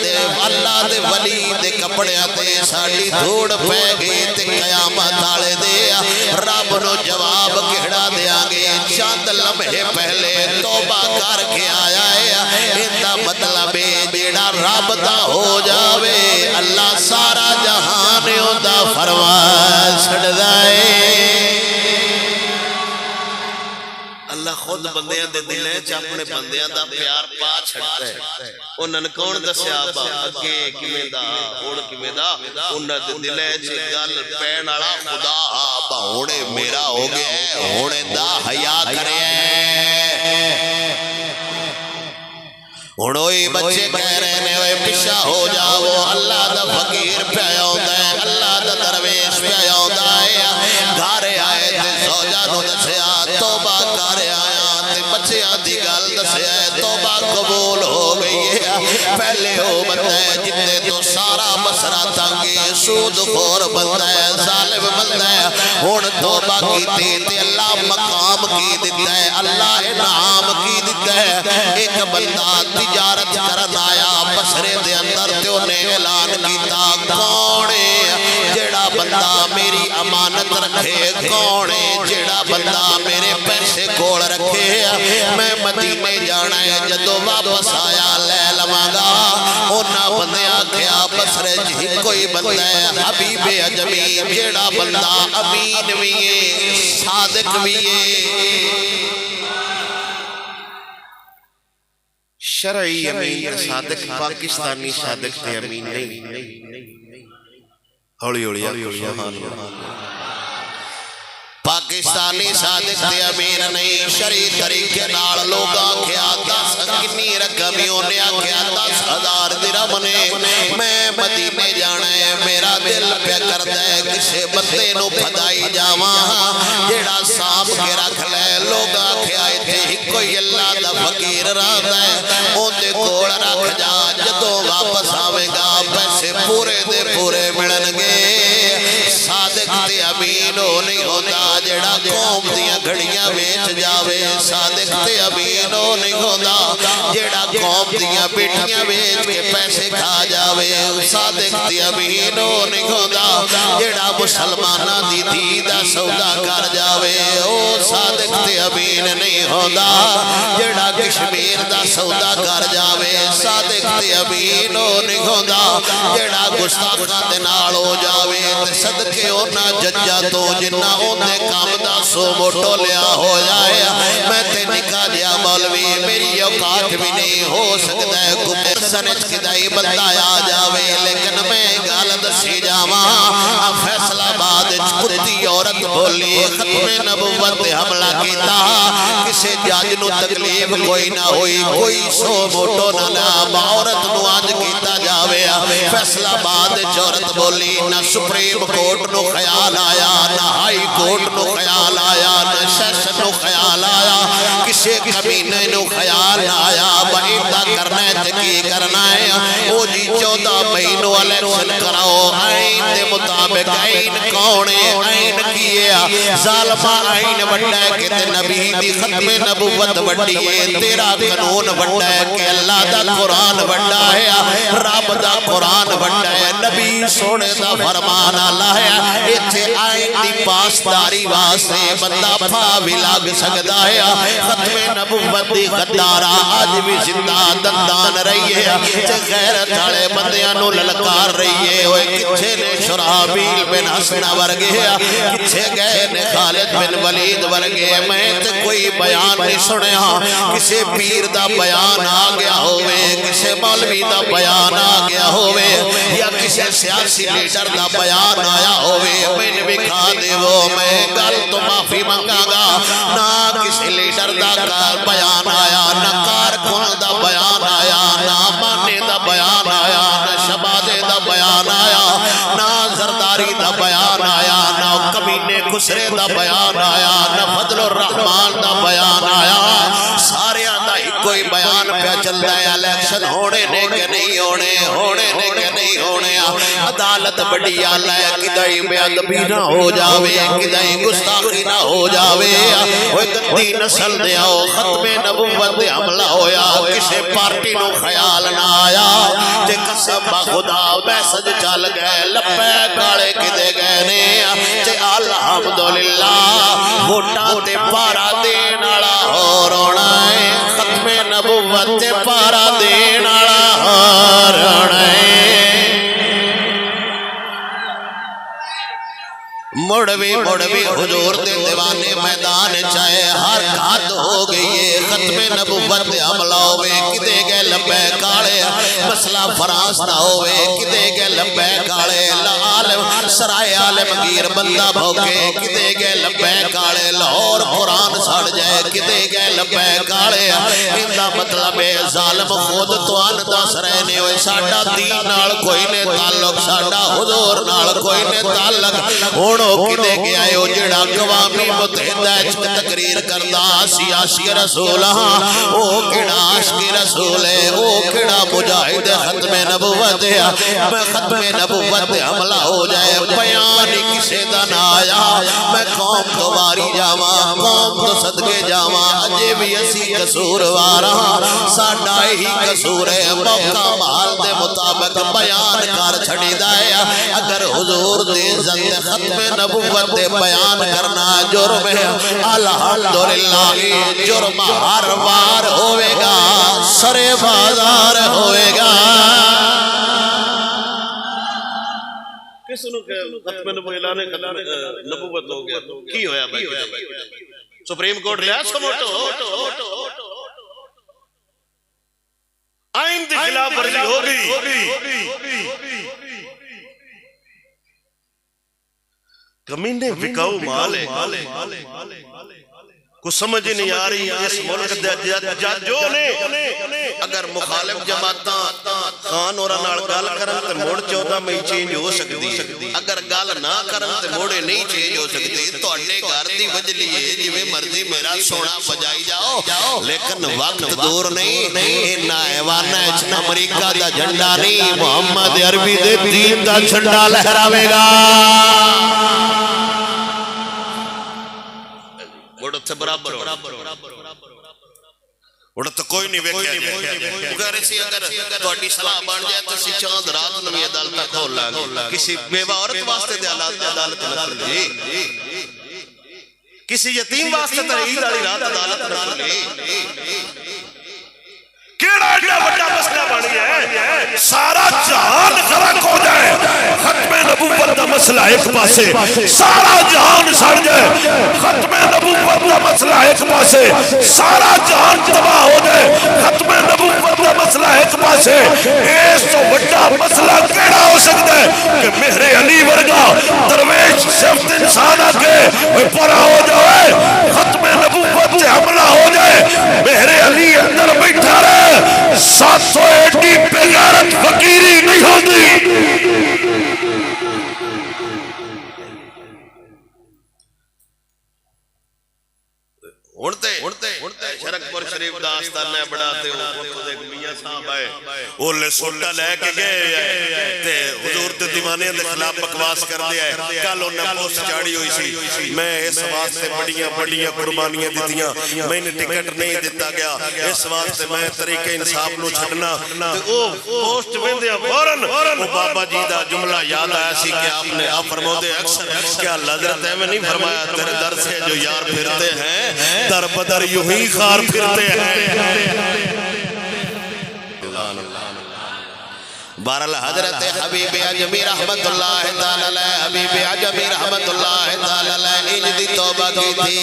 دے ولی دے کپڑیاں تے ساڈی دھوڑ پے گئی تے قیامت والے دے رب نو جواب کیڑا دیاں گے چند لمحے پہلے توبہ کر کے آیا ہے ایندا مطلب جیڑا رب دا ہو جاوے اللہ سارا جہان اوندا فرما چھڑدا ہے اللہ خود بندیاں دے دلیں چ اپنے بندیاں دا پیار پا چھڑدا ہے انہاں نے کون دسیا با اگے کیویں دا ہن کیویں دا انہاں دے دلیں چ گل پین والا خدا با ہن میرا ہو گیا ہن دا حیا کرے ہن اوہی بچے کہہ رہے نے اوے پیچھے ہو جاؤ اللہ دا فقیر پیا ہوندا ہے اللہ دا درویش پیا ہوندا ہے گھر آئے تے زوجہ نو دسیا توبہ کر آیا تے بچیاں دی گل دسیا توبہ قبول ہو گئی ہے پہلے ہو بندہ ہے جتنے تو سارا مسئلہ تنگی سود خور بندہ ہے ظالم بندہ ہے ہن توبہ کیتی تے اللہ مقام کی دیتا ہے اللہ انعام کی دیتا ہے ایک بندہ تجارت کرن آیا بصرے دے اندر تے انہیں اعلان کیتا کون ہے جیڑا بندہ میری امانت رکھے کون ہے جیڑا بندہ میرے پیسے کول رکھے میں مدینے جانا ہے جدو واپس آیا لے لواں گا انہاں بندے آکھیا بصرے جی کوئی بندہ ہے حبیب اجمی جیڑا بندہ امین بھی ہے صادق بھی ہے شرعی امین صادق پاکستانی صادق تے امین نہیں ہولی ہولی سبحان اللہ پاکستانی صادق تے امین نہیں شرعی طریقے نال لوگ آکھیا 10 کنی رقم انہیں آکھیا 10,000 درہم نے میں مدینے جانا ہے میرا دل پہ کردا ہے کسے بندے نو پھدائی جاواں جیڑا سانپ کے رکھ لے لوگ آکھیا ایتھے کوئی اللہ دا فقیر رہندا ہے اودے کول رکھ جا جدوں واپس آوے گا پیسے پورے دے پورے ملن گے صادق تے امین ہو نہیں ہوندا جیڑا قوم دیاں گھڑیاں ویچ جاوے صادق تے امین ہو نہیں ہوندا جیڑا قوم دیاں بیٹیاں ویچ کے پیسے کھا جاوے صادق تے امین ہو نہیں ہوندا جیڑا مسلماناں دی دھی دا سودا کر جاوے او صادق تے امین نہیں ہوندا جیڑا کشمیر دا سودا کر جاوے صادق تے امین ہو نہیں ہوندا جیڑا گستاخاں دے نال ہو جاوے تے صدقے انہاں ججاں تو جنہاں اوندے کام دا سو موٹو لیا ہو جائے میں تے نکاح دیا مولوی میری اوقات بھی نہیں ہو سکتا ہے کوئی سنچ کدائی بندہ آ جاوے لیکن میں گال دسی جاواں فیصلہ آباد کتی عورت بولی ختم نبوت حملہ کیتا کسے جج نو تکلیف کوئی نہ ہوئی کوئی سو موٹو نہ لیا عورت نو آج کیتا جاوے فیصلہ آباد عورت بولی نہ سپریم کورٹ نو خیال آیا نہ ہائی کورٹ نو خیال آیا نہ سیشن نو خیال آیا کسے کمینے نو خیال آیا بہیدہ کرنا ہے تکی کرنا ہے او جی 14 مہینوں الیکشن کراؤ آئین دے مطابق آئین کونے آئین کیے ظالمہ آئین بڑھا ہے کہ نبی دی ختم نبوت بڑھی ہے تیرا قانون بڑھا ہے کہ اللہ دا قرآن بڑھا ہے رب دا قرآن بڑھا ہے نبی سونے دا فرمان اللہ ہے ایتھے آئین دی پاسداری واسطے بندہ پھا بھی لگ سکتا ہے ختم نبوت دی غدارہ آج بھی زندہ دندان رہی ہے غیرت والے بندیاں نو للکار رہی ہے اوے کتھے نے شرحبیل بن حسن ورگے کتھے گئے نے خالد بن ولید ورگے میں تے کوئی بیان نہیں سنیا کسے پیر دا بیان آ گیا ہوئے کسے مولوی دا بیان آ گیا ہوئے یا کسے سیاسی لیڈر دا بیان آیا ہوئے میں نے بھی کھا دے وہ میں گل تو معافی منگا گا نہ کسے لیڈر دا بیان آیا نہ کارکن دا بیان آیا نہ مانے دا بیان آیا نہ شبادے دا بیان آیا نہ خسرے دا بیان آیا نہ فضل الرحمان دا بیان آیا سارے آندہ ہی کوئی بیان پہ چل رہا ہے الیکشن ہونے نے کہ نہیں ہونے ہونے نے کہ نہیں ہونے عدالت بڑی آلہ ہے کدائی بے ادبی نہ ہو جاوے کدائی گستاخی نہ ہو جاوے وہ گندی نسل دے آؤ ختم نبوت دے حملہ ہویا کسے پارٹی نو خیال نہ آیا جے قسم خدا میں سج چل گئے لپے گاڑے کدے گئے نے جے الحمدللہ ووٹاں تے پارا دین والا ہو رونا ہے ختم نبوت تے پارا دین والا ہو رونا ہے مڑوی حضور دے دیوانے میدان چاہے ہر گھات ہو گئی ہے ختم نبوت حملہ ہوئے کدے گئے لبے کالے مسئلہ فرانس نہ ہوئے کدے گئے لبے کالے عالم سرائے عالم گیر بندہ بھوکے کدے گئے لبے کالے لاہور قرآن سڑ جائے کدے گئے لبے کالے اندہ مطلب ہے ظالم خود تو دس رہنے ہوئے ساڑھا دین نال کوئی نے تعلق ساڑھا حضور نال کوئی نے تعلق ہوڑو کدے گیا ہے جڑا قوامی متحدہ تقریر کردہ سی عاشق رسول او کڑا عاشق رسول ہے او کڑا مجاہد ختم نبوت ہے میں ختم نبوت حملہ ہو جائے بیان کسے دن آیا میں قوم تو واری جاما قوم تو صدقے جاما اجے بھی اسی قصور وارا ساڑھا ہی قصور ہے موقع محال دے مطابق بیان کر چھڑی دایا اگر حضور دے زند ختم نبوت بیان کرنا جرم ہے الحمدللہ جرم ہر بار ہوئے گا سر بازار ہوئے گا کس نے ختم نبوت ہو گیا کی ہویا بھائی سپریم کورٹ لیا سموٹو آئین دی خلاف ورزی ہو گئی کمینے بکاؤ مال ہے کو سمجھ نہیں آ رہی اس ملک ججوں نے اگر مخالف جماعتاں خان اور نال گل کرن تے موڑ 14 مئی چینج ہو سکتی اگر گل نہ کرن تے موڑے نہیں چینج ہو سکتی تواڈے گھر دی بجلی ہے جویں مرضی میرا سونا بجائی جاؤ لیکن وقت دور نہیں اینا ایوانا اچھنا امریکہ دا جھنڈا نہیں محمد عربی دے دین دا جھنڈا لہراوے گا اڑت برابر اڑت کوئی نہیں ویکھیا اگر اسی اگر تہاڈی صلاح بن جائے تو اسی چاند رات نویں عدالت کھول لاں کسی بیوہ عورت واسطے تے عدالت نہ کھلے کسی یتیم واسطے تے عید والی رات عدالت نہ کھلے کیڑا ایڈا بڑا مسئلہ بن گیا ہے سارا جہان غرق ہو جائے ختم نبوت دا مسئلہ ایک پاسے سارا جہان سڑ جائے ختم نبوت دا مسئلہ ایک پاسے سارا جہان تباہ ہو جائے ختم نبوت دا مسئلہ ایک پاسے اس تو بڑا مسئلہ کیڑا ہو سکتا ہے کہ مہر علی ورگا درویش صفت انسان آکے پرا ہو جائے ختم نبوت سے حملہ ہو جائے مہر علی اندر بیٹھا رہے 780 پہ غیرت فقیری نہیں ہوتی اڑتے شرکپور شریف دا آستانہ بڑھاتے ہو خود ایک میاں صاحب آئے وہ لے سوٹا لے کے گئے تے حضور تے دیوانے دے خلاف بکواس کر دیا ہے کل انہیں پوسٹ چاڑی ہوئی سی میں اس واسطے بڑیاں قربانیاں دیتیاں میں نے ٹکٹ نہیں دیتا گیا اس واسطے میں طریقہ انصاف نو چھڑنا تے وہ پوسٹ ویندیا فوراً وہ بابا جی دا جملہ یاد آیا سی کہ آپ نے آپ فرمودے اکثر کیا اللہ حضرت ہے میں نہیں فرمایا تیرے در سے جو یار پھرتے ہیں در بدر یوں ہی خار پھرتے ہیں بہرحال حضرت حبیب اجمی رحمت اللہ تعالی حبیب اجمی رحمت اللہ تعالی انج دی توبہ کی تھی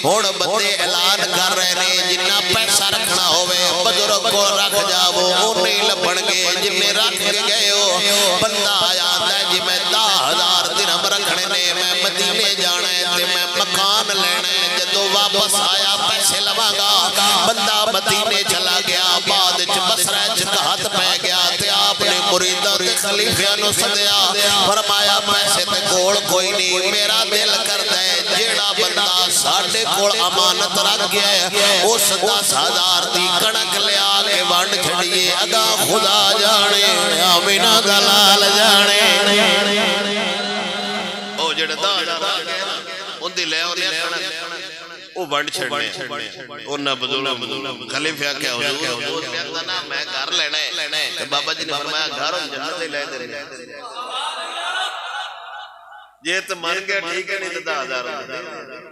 ہن بندے اعلان کر رہے نے جنہ پیسہ رکھنا ہوے بزرگ کو رکھ جاو اونے لبن گے جنے رکھ کے گئے ہو بندہ آیا ہے جی میں 10,000 درہم رکھنے نے میں مدینے جانا ہے تے میں مکان لینا ہے جدوں واپس آیا پیسے لواں گا بندہ مدینے چلا گیا بعد وچ بصرہ وچ ہاتھ پہ گیا تے آپ نے مریداں تے خلیفیاں نو سدیا فرمایا پیسے تے کول کوئی نہیں میرا دل کردا ہے جیڑا بندہ ساڈے کول امانت رکھ گیا ہے اس 10,000 دی کڑک لیا کے ونڈ چھڑیے اگا خدا جانے آمینہ دلال جانے او جڑا دا اون دی لے اونیا کڑک او ونڈ چھڑنے او نہ بدولو خلیفہ کیا حضور کہندا نا میں گھر لینا ہے تے بابا جی نے فرمایا گھر جنت دے لے دے یہ تو مان گیا ٹھیک ہے نہیں تو 10,000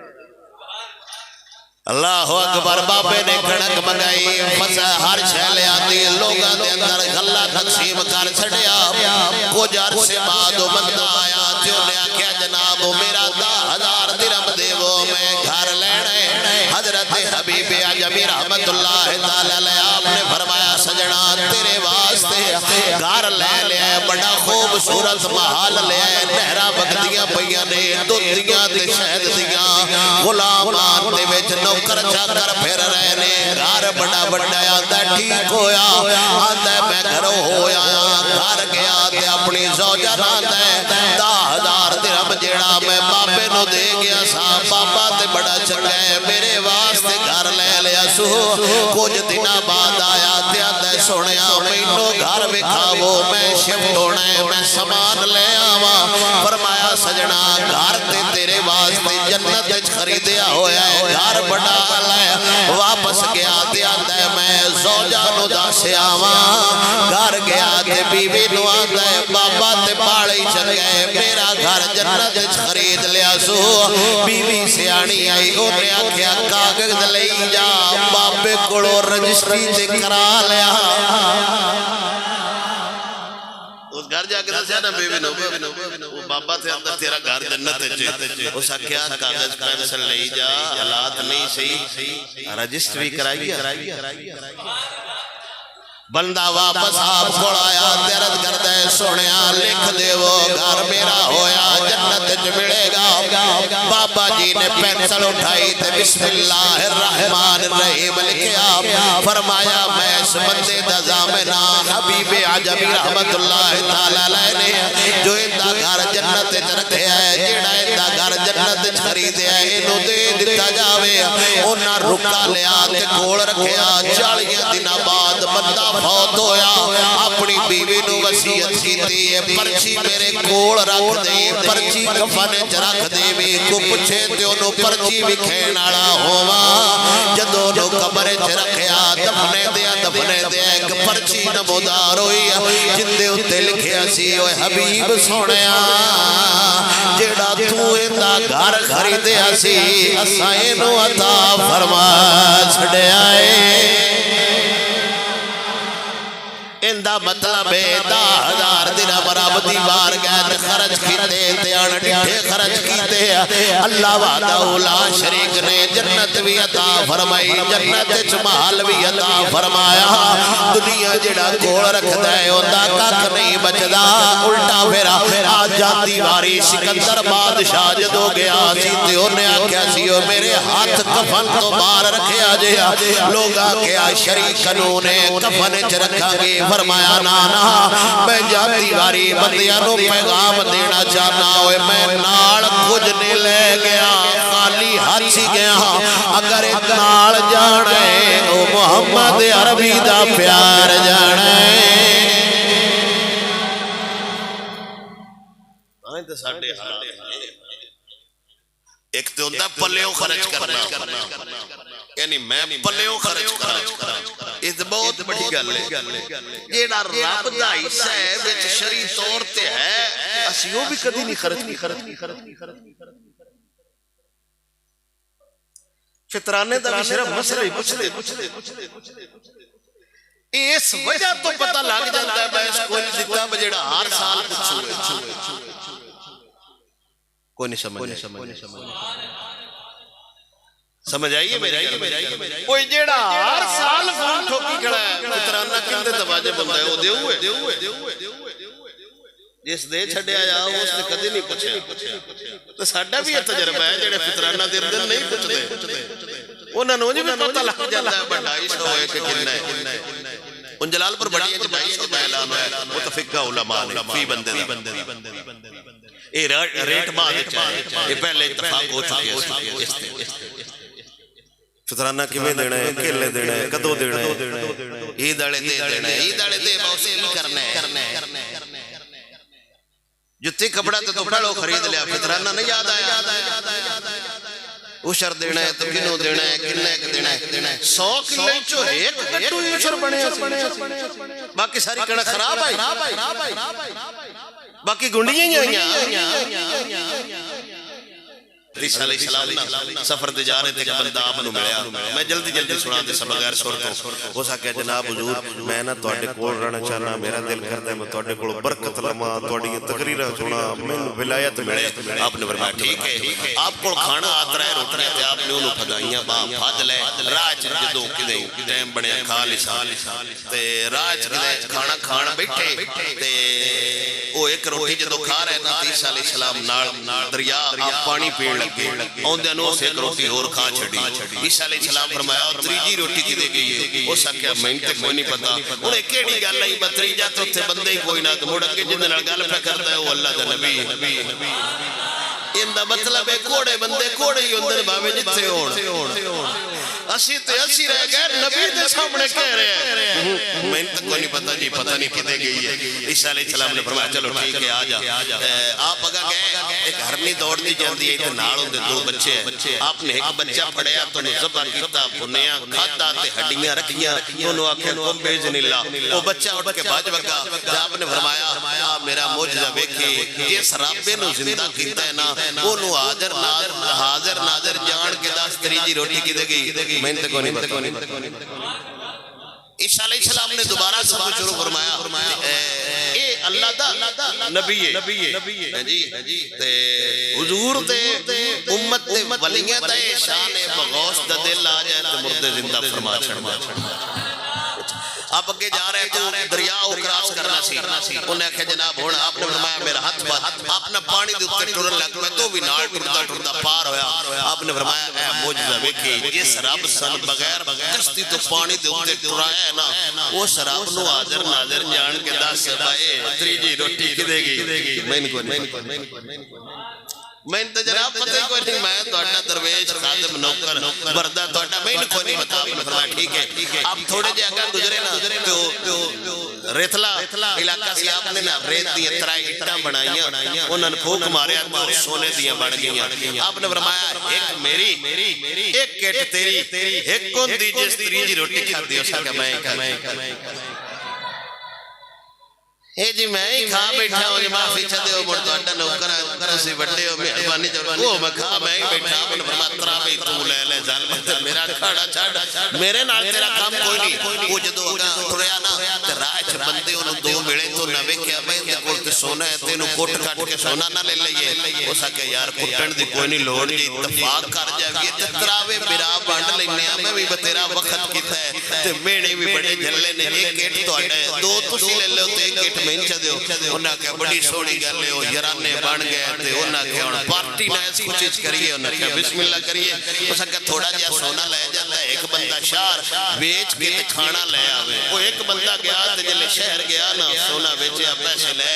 اللہ اکبر بابے نے کھڑک منگائی فسا ہر شے لے آتی لوگاں دے اندر غلہ تقسیم کر چھڑیا کچھ عرصے بعد بندہ آیا جو نے آکھیا جناب میرا 10,000 درہم دیو میں گھر لینے حضرت حبیب اعظمی رحمت اللہ تعالی علیہ آپ نے فرمایا سجنا تیرے واسطے گھر لے لیا بڑا خوبصورت محل لیا نہراں بگدیاں پیاں نے دودھیاں تے شہد دیاں غلامان دے وچ نوکر چاکر پھر رہے نے گھر بڑا بڑا آندا ٹھیک ہویا آندا میں گھروں ہویا گھر گیا تے اپنی زوجہ آندا 10,000 درہم جیڑا میں بابے نو دے گیا سا بابا تے بڑا چنگا ہے میرے واسطے گھر لے لیا سو کچھ دنہ بعد آیا تے آندا سونیا مینوں گھر وکھاؤ میں شفٹ ہونا ہے میں سامان لے آواں فرمایا سجنا گھر تے تیرے واسطے جنت وچ خریدیا ہویا ہے گھر بڑا لے واپس گیا تے آندا ہے میں زوجہ نو دس آواں گھر گیا تے بیوی نو آندا ہے بابا تے باڑی چنگے میرا گھر جنت وچ خرید لیا سو بیوی سیانی آئی اونے آکھیا کاغذ لئی جا بابے کولوں رجسٹری تے کرا لیا اس گھر جا کے دسیا نا بیوی نو وہ بابا تھے اندر تیرا گھر جنت ہے اس آکھیا کاغذ پینسل لئی جا حالات نہیں صحیح رجسٹری کرائی بندہ واپس آپ کھوڑایا تیرت کردے سونیا لکھ دے وہ گھر میرا ہویا جنت ملے گا بابا جی نے پینسل اٹھائی تے بسم اللہ الرحمن الرحیم لکھیا فرمایا میں اس بندے دا زامنہ حبیب اعظمی رحمت اللہ تعالی علیہ نے جو اندہ گھر جنت رکھے ہے جیڑا اندہ گھر جنت خریدے ہے انہوں دے دیتا جاوے انہاں رکا لیا تے کول رکھیا 40 دن بعد بندہ فوت ہویا اپنی بیوی نو وصیت کیتی ہے پرچی میرے کول رکھ دے پرچی کفن وچ رکھ دے وی کو پوچھے تے اونوں پرچی وکھین والا ہوواں جدوں نو قبر وچ رکھیا دفنے دے ایک پرچی نمودار ہوئی جندے اوتے لکھیا سی اوے حبیب سونیا جیڑا تو ایندا گھر خریدیا سی اساں اینو عطا فرما چھڈیا اے اندہ مطلب ہے 10,000 درہم رب دی بارگاہ خرچ کیتے تے ڈٹھے خرچ کیتے اللہ وحدہ لا شریک نے جنت بھی عطا فرمائی جنت وچ محل بھی عطا فرمایا دنیا جڑا کول رکھدا ہے اوندا ککھ نہیں بچدا الٹا پھر آ جاندی واری سکندر بادشاہ جدوں گیا سی تے اونے آکھیا سی او میرے ہاتھ کفن تو باہر رکھیا جے لوگاں کیا شریک قانون ہے کفن وچ رکھا گے فرمایا نانا میں جاتی واری بندیاں نو پیغام دینا چاہنا ہوئے میں نال کچھ نہیں لے گیا خالی ہاتھ ہی گیا اگر نال جانے او محمد عربی دا پیار جانے آئیں تو ساڑھے ایک تو ہوتا پلیوں خرچ کرنا یعنی میں پلیوں خرچ کرنا اس بہت بڑی گل ہے جیڑا رب دا حصہ ہے وچ شرعی طور تے ہے اسیوں بھی کدی نہیں خرچ فطرانے دا بھی صرف مسئلہ ہی پوچھتے اس وجہ تو پتہ لگ جاتا ہے میں اس کو نہیں دیتا بجیڑا ہر سال پوچھو کوئی نہیں سمجھ سمجھ آئیے میری کوئی جیڑا ہر سال فون ٹھوکی کھڑا ہے فطرانہ کندے تواجہ بندہ ہے وہ دے ہوئے جس دے چھڑے آیا اس نے کدی نہیں پوچھا تو ساڈا بھی یہ تجربہ ہے جیڑے فطرانہ دیر دن نہیں پوچھتے انہوں نے بھی پتہ لگ جاتا ہے بڑھائی سو ہے کہ کلنا ہے ان جلال پر بڑی اجمائی سے اعلان ہے متفقہ علماء نے فی بندے دا ریٹ بعد چاہے یہ پہلے اتفاق ہو چکے ہیں فطرانہ کیویں دینا ہے کیلے دینا ہے کدو دینا ہے عید والے دے دینا ہے عید والے دے بہت کی کرنا ہے جتی کپڑا تو پہلو خرید لیا فطرانہ نہیں یاد آیا اشر دینا ہے تو کنو دینا ہے کننے دینا ہے 100 کلے چو ایک گٹو اشر بنے باقی ساری کڑا خراب آئی باقی گنڈیاں ہی آئیں عیسیٰ علیہ السلام نا سفر دے جا رہے تھے کہ بندہ آپ نو ملیا میں جلدی سنا دے سب بغیر سور تو ہو سکے جناب حضور میں نا توڑے کول رہنا چاہنا میرا دل کرتا ہے میں توڑے کول برکت لما توڑی تقریرہ سنا میں ولایت ملے آپ نے فرمایا ٹھیک ہے آپ کول کھانا آتا رہے روٹنے تھے آپ نے انہوں پھدائیاں باپ پھاد لے راج جدوں کدے ٹائم بنیا کھا لیسا تے راج کدے کھانا کھانا بیٹھے تے وہ ایک روٹی جدوں کھا رہے نا عیسیٰ علیہ السلام نال دریا آپ پانی پیڑ اون دے انو سے ایک روٹی اور کھا چھڑی عیسیٰ علیہ السلام فرمایا تریجی روٹی کی دے گئی ہے وہ سکیا میں انتے کوئی نہیں پتا انہیں کیڑی گل نہیں بتریجا تو تھے بندے ہی کوئی نہ مڑک کے جن گل پہ کرتا ہے وہ اللہ دا نبی ان دا مطلب ہے کوڑے بندے کوڑے ہی اندر باوے جتے ہون اسی تے اسی رہ گئے نبی دے سامنے کہہ رہے ہیں میں انتے کوئی نہیں پتا جی پتہ نہیں کدے گئی ہے عیسیٰ علیہ السلام نے فرمایا چلو ٹھیک ہے آجا آپ اگا گئے ایک ہرنی دوڑ دی جاندی ہے نالوں دے 2 بچے ہیں آپ نے ایک بچہ پڑیا تو انہوں ذبح کیتا بھنیاں کھاتا تے ہڈیاں رکھیاں انہوں آکھے کم بیزن اللہ وہ بچہ اٹھ کے باج بگا آپ نے فرمایا میرا موجزہ بیکھی جس رب نو زندہ کیتا ہے نا انہوں حاضر ناظر جان کے داس تریجی روٹی کی دے گئی میں انتے کو نہیں پتا عیسیٰ علیہ السلام نے دوبارہ سب کو شروع فرمایا اے اللہ دا نبی ہے حضور دے امت دے ولیاں دے شان بغوث دا دل آ جائے تو مردے زندہ فرما چھڑ آپ اگے جا رہے تو دریا اکراس کرنا سی انہیں کہا جناب ہونا آپ نے فرمایا میرا ہاتھ بات اپنا پانی دے اتنے ٹرن لگ میں تو بھی نال ٹردا پار ہویا آپ نے فرمایا اے موجزہ ویکھی جس رب سن بغیر کشتی تو پانی دے اتنے ٹرایا ہے نا وہ رب نو حاضر ناظر جان کے دس بھائی تریجی روٹی کی دے گی میں ان کو میں انتا جناب پتہ ہی کوئی نہیں میں توڑنا درویش خادم نوکر بردہ توڑنا میں ان کو نہیں بتا اپنے فرمایا ٹھیک ہے آپ تھوڑے جے اگر گزرے نا تو ریتلا علاقہ سے آپ نے نا ریت دیئے ترائی اٹھا بنائیاں انہوں نے پھوک مارے اور سونے دیاں بڑھ گئیاں آپ نے فرمایا ایک میری ایک کیٹ تیری ایک کون دی جس تریجی روٹی کھا دی اسا کہ میں اے جی میں ہی کھا بیٹھا ہوں جی معافی چھتے ہو مردو اڈا نوکر اسی بڑھے ہو مہربانی چاہتا وہ میں کھا میں ہی بیٹھا ہوں فرما ترا بھی تو لے لے ظالمت میرا کھاڑا چھاڑ میرے نال تیرا کام کوئی نہیں وہ جدو اگا ٹریا نا راج بندے انہوں 2 ملے تو نوے کیا بھائی دے کولتے سونا ہے تینوں کوٹ کٹ کے سونا نہ لے لئیے وہ سکے یار کٹن دی کوئی نہیں لوڑ جی اتفاق کر جائے گی تراوے میرا بانڈ لینے میں بھی بتیرا وقت کیتا ہے تے میڑے بھی بڑے جھلے نے ایک کیٹ تو اٹھے 2 تسی لے لے ہوتے ایک کیٹ میں انچہ دیو انہاں کے بڑی سوڑی گل لے ہو یرانے بان گئے تھے انہاں کے پارٹی نہ اس کچھ چیز کریے انہاں کے بسم اللہ کریے اس کا تھوڑا جا سونا لے جاتا ہے ایک بندہ شار بیچ کے کھانا لے آوے وہ ایک بندہ گیا تے جلے شہر گیا نا سونا بیچے پیسے لے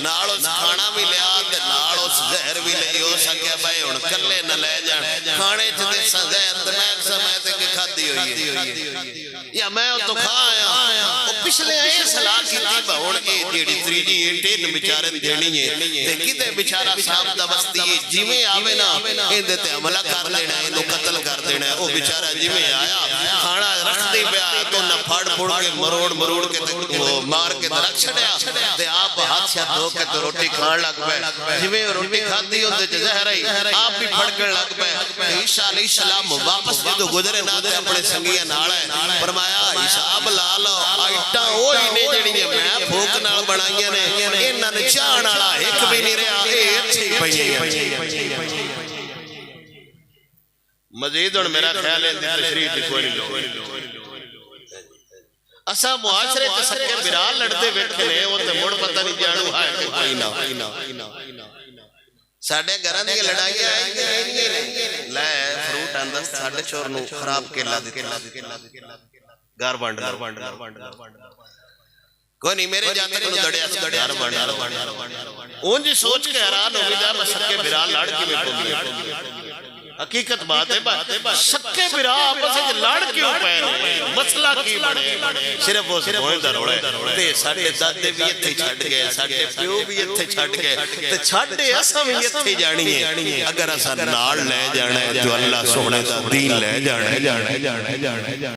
نال اس کھانا بھی لے آتے نال اس زہر بھی لے ہو سکے بھائی ان کلے نہ لے جان کھانے چتے زہر میں سمے تے کہ کھاتی ہوئی ہے یا میں تو کھا آیا وہ پچھلے آئے صلاح کی تھی بہون کی جیڑی تریجی ایٹین بچارے دینی ہے دیکھی دے بچارہ صاحب دا بستی ہے جی میں آوے نا ان دیتے عملہ کر دینا ہے انہوں قتل کر دینا ہے وہ بچارہ جی میں آیا کھانا رکھ دی پہ آیا تو نہ پھاڑ پھوڑ کے مروڑ کے مار کے درک چھڑیا تے آپ ہاتھ سے دھو کے تو روٹی کھان لگ پہ جی میں روٹی کھاتی ہوتے جو زہر آئی آپ بھی پھڑ کر لگ پہ عیسیٰ علیہ السلام واپس جدو گزرے نہ تے اپنے سنگیاں ناڑا ہے فرمایا حساب لالو آئیٹاں وہی نہیں جڑی ہیں میں بھوک نال بنائیاں نے انہاں نے چاہن والا ایک بھی نہیں رہا اے اچھی پئی مزید اور میرا خیال ہے تشریح دی کوئی نہیں لوگ اسا معاشرے تے سکے برال لڑتے بیٹھے نے وہ تے مڑ پتہ نہیں جانو ہے کوئی نہ ساڑھے گھران دی لڑائیاں آئیں لے فروٹ اندر ساڑھے چور نو خراب کیلا دیتے گھر بانڈ کوئی نہیں میرے جاتے کو دڑیا سے گھر بانڈ اون جی سوچ کے حیران ہوگی جا میں سکے برا لڑ کے میں پوگی حقیقت بات ہے سکے برا آپس ہے لڑ کیوں پہنے مسئلہ کی بڑے صرف وہ سموئے دروڑے تے ساڑھے دادے بھی اتھے چھٹ گئے ساڑھے پیو بھی اتھے چھٹ گئے تے چھٹے اسا بھی اتھے جانی ہے اگر اسا نال لے جانا ہے جو اللہ سونے دا دین لے جانا ہے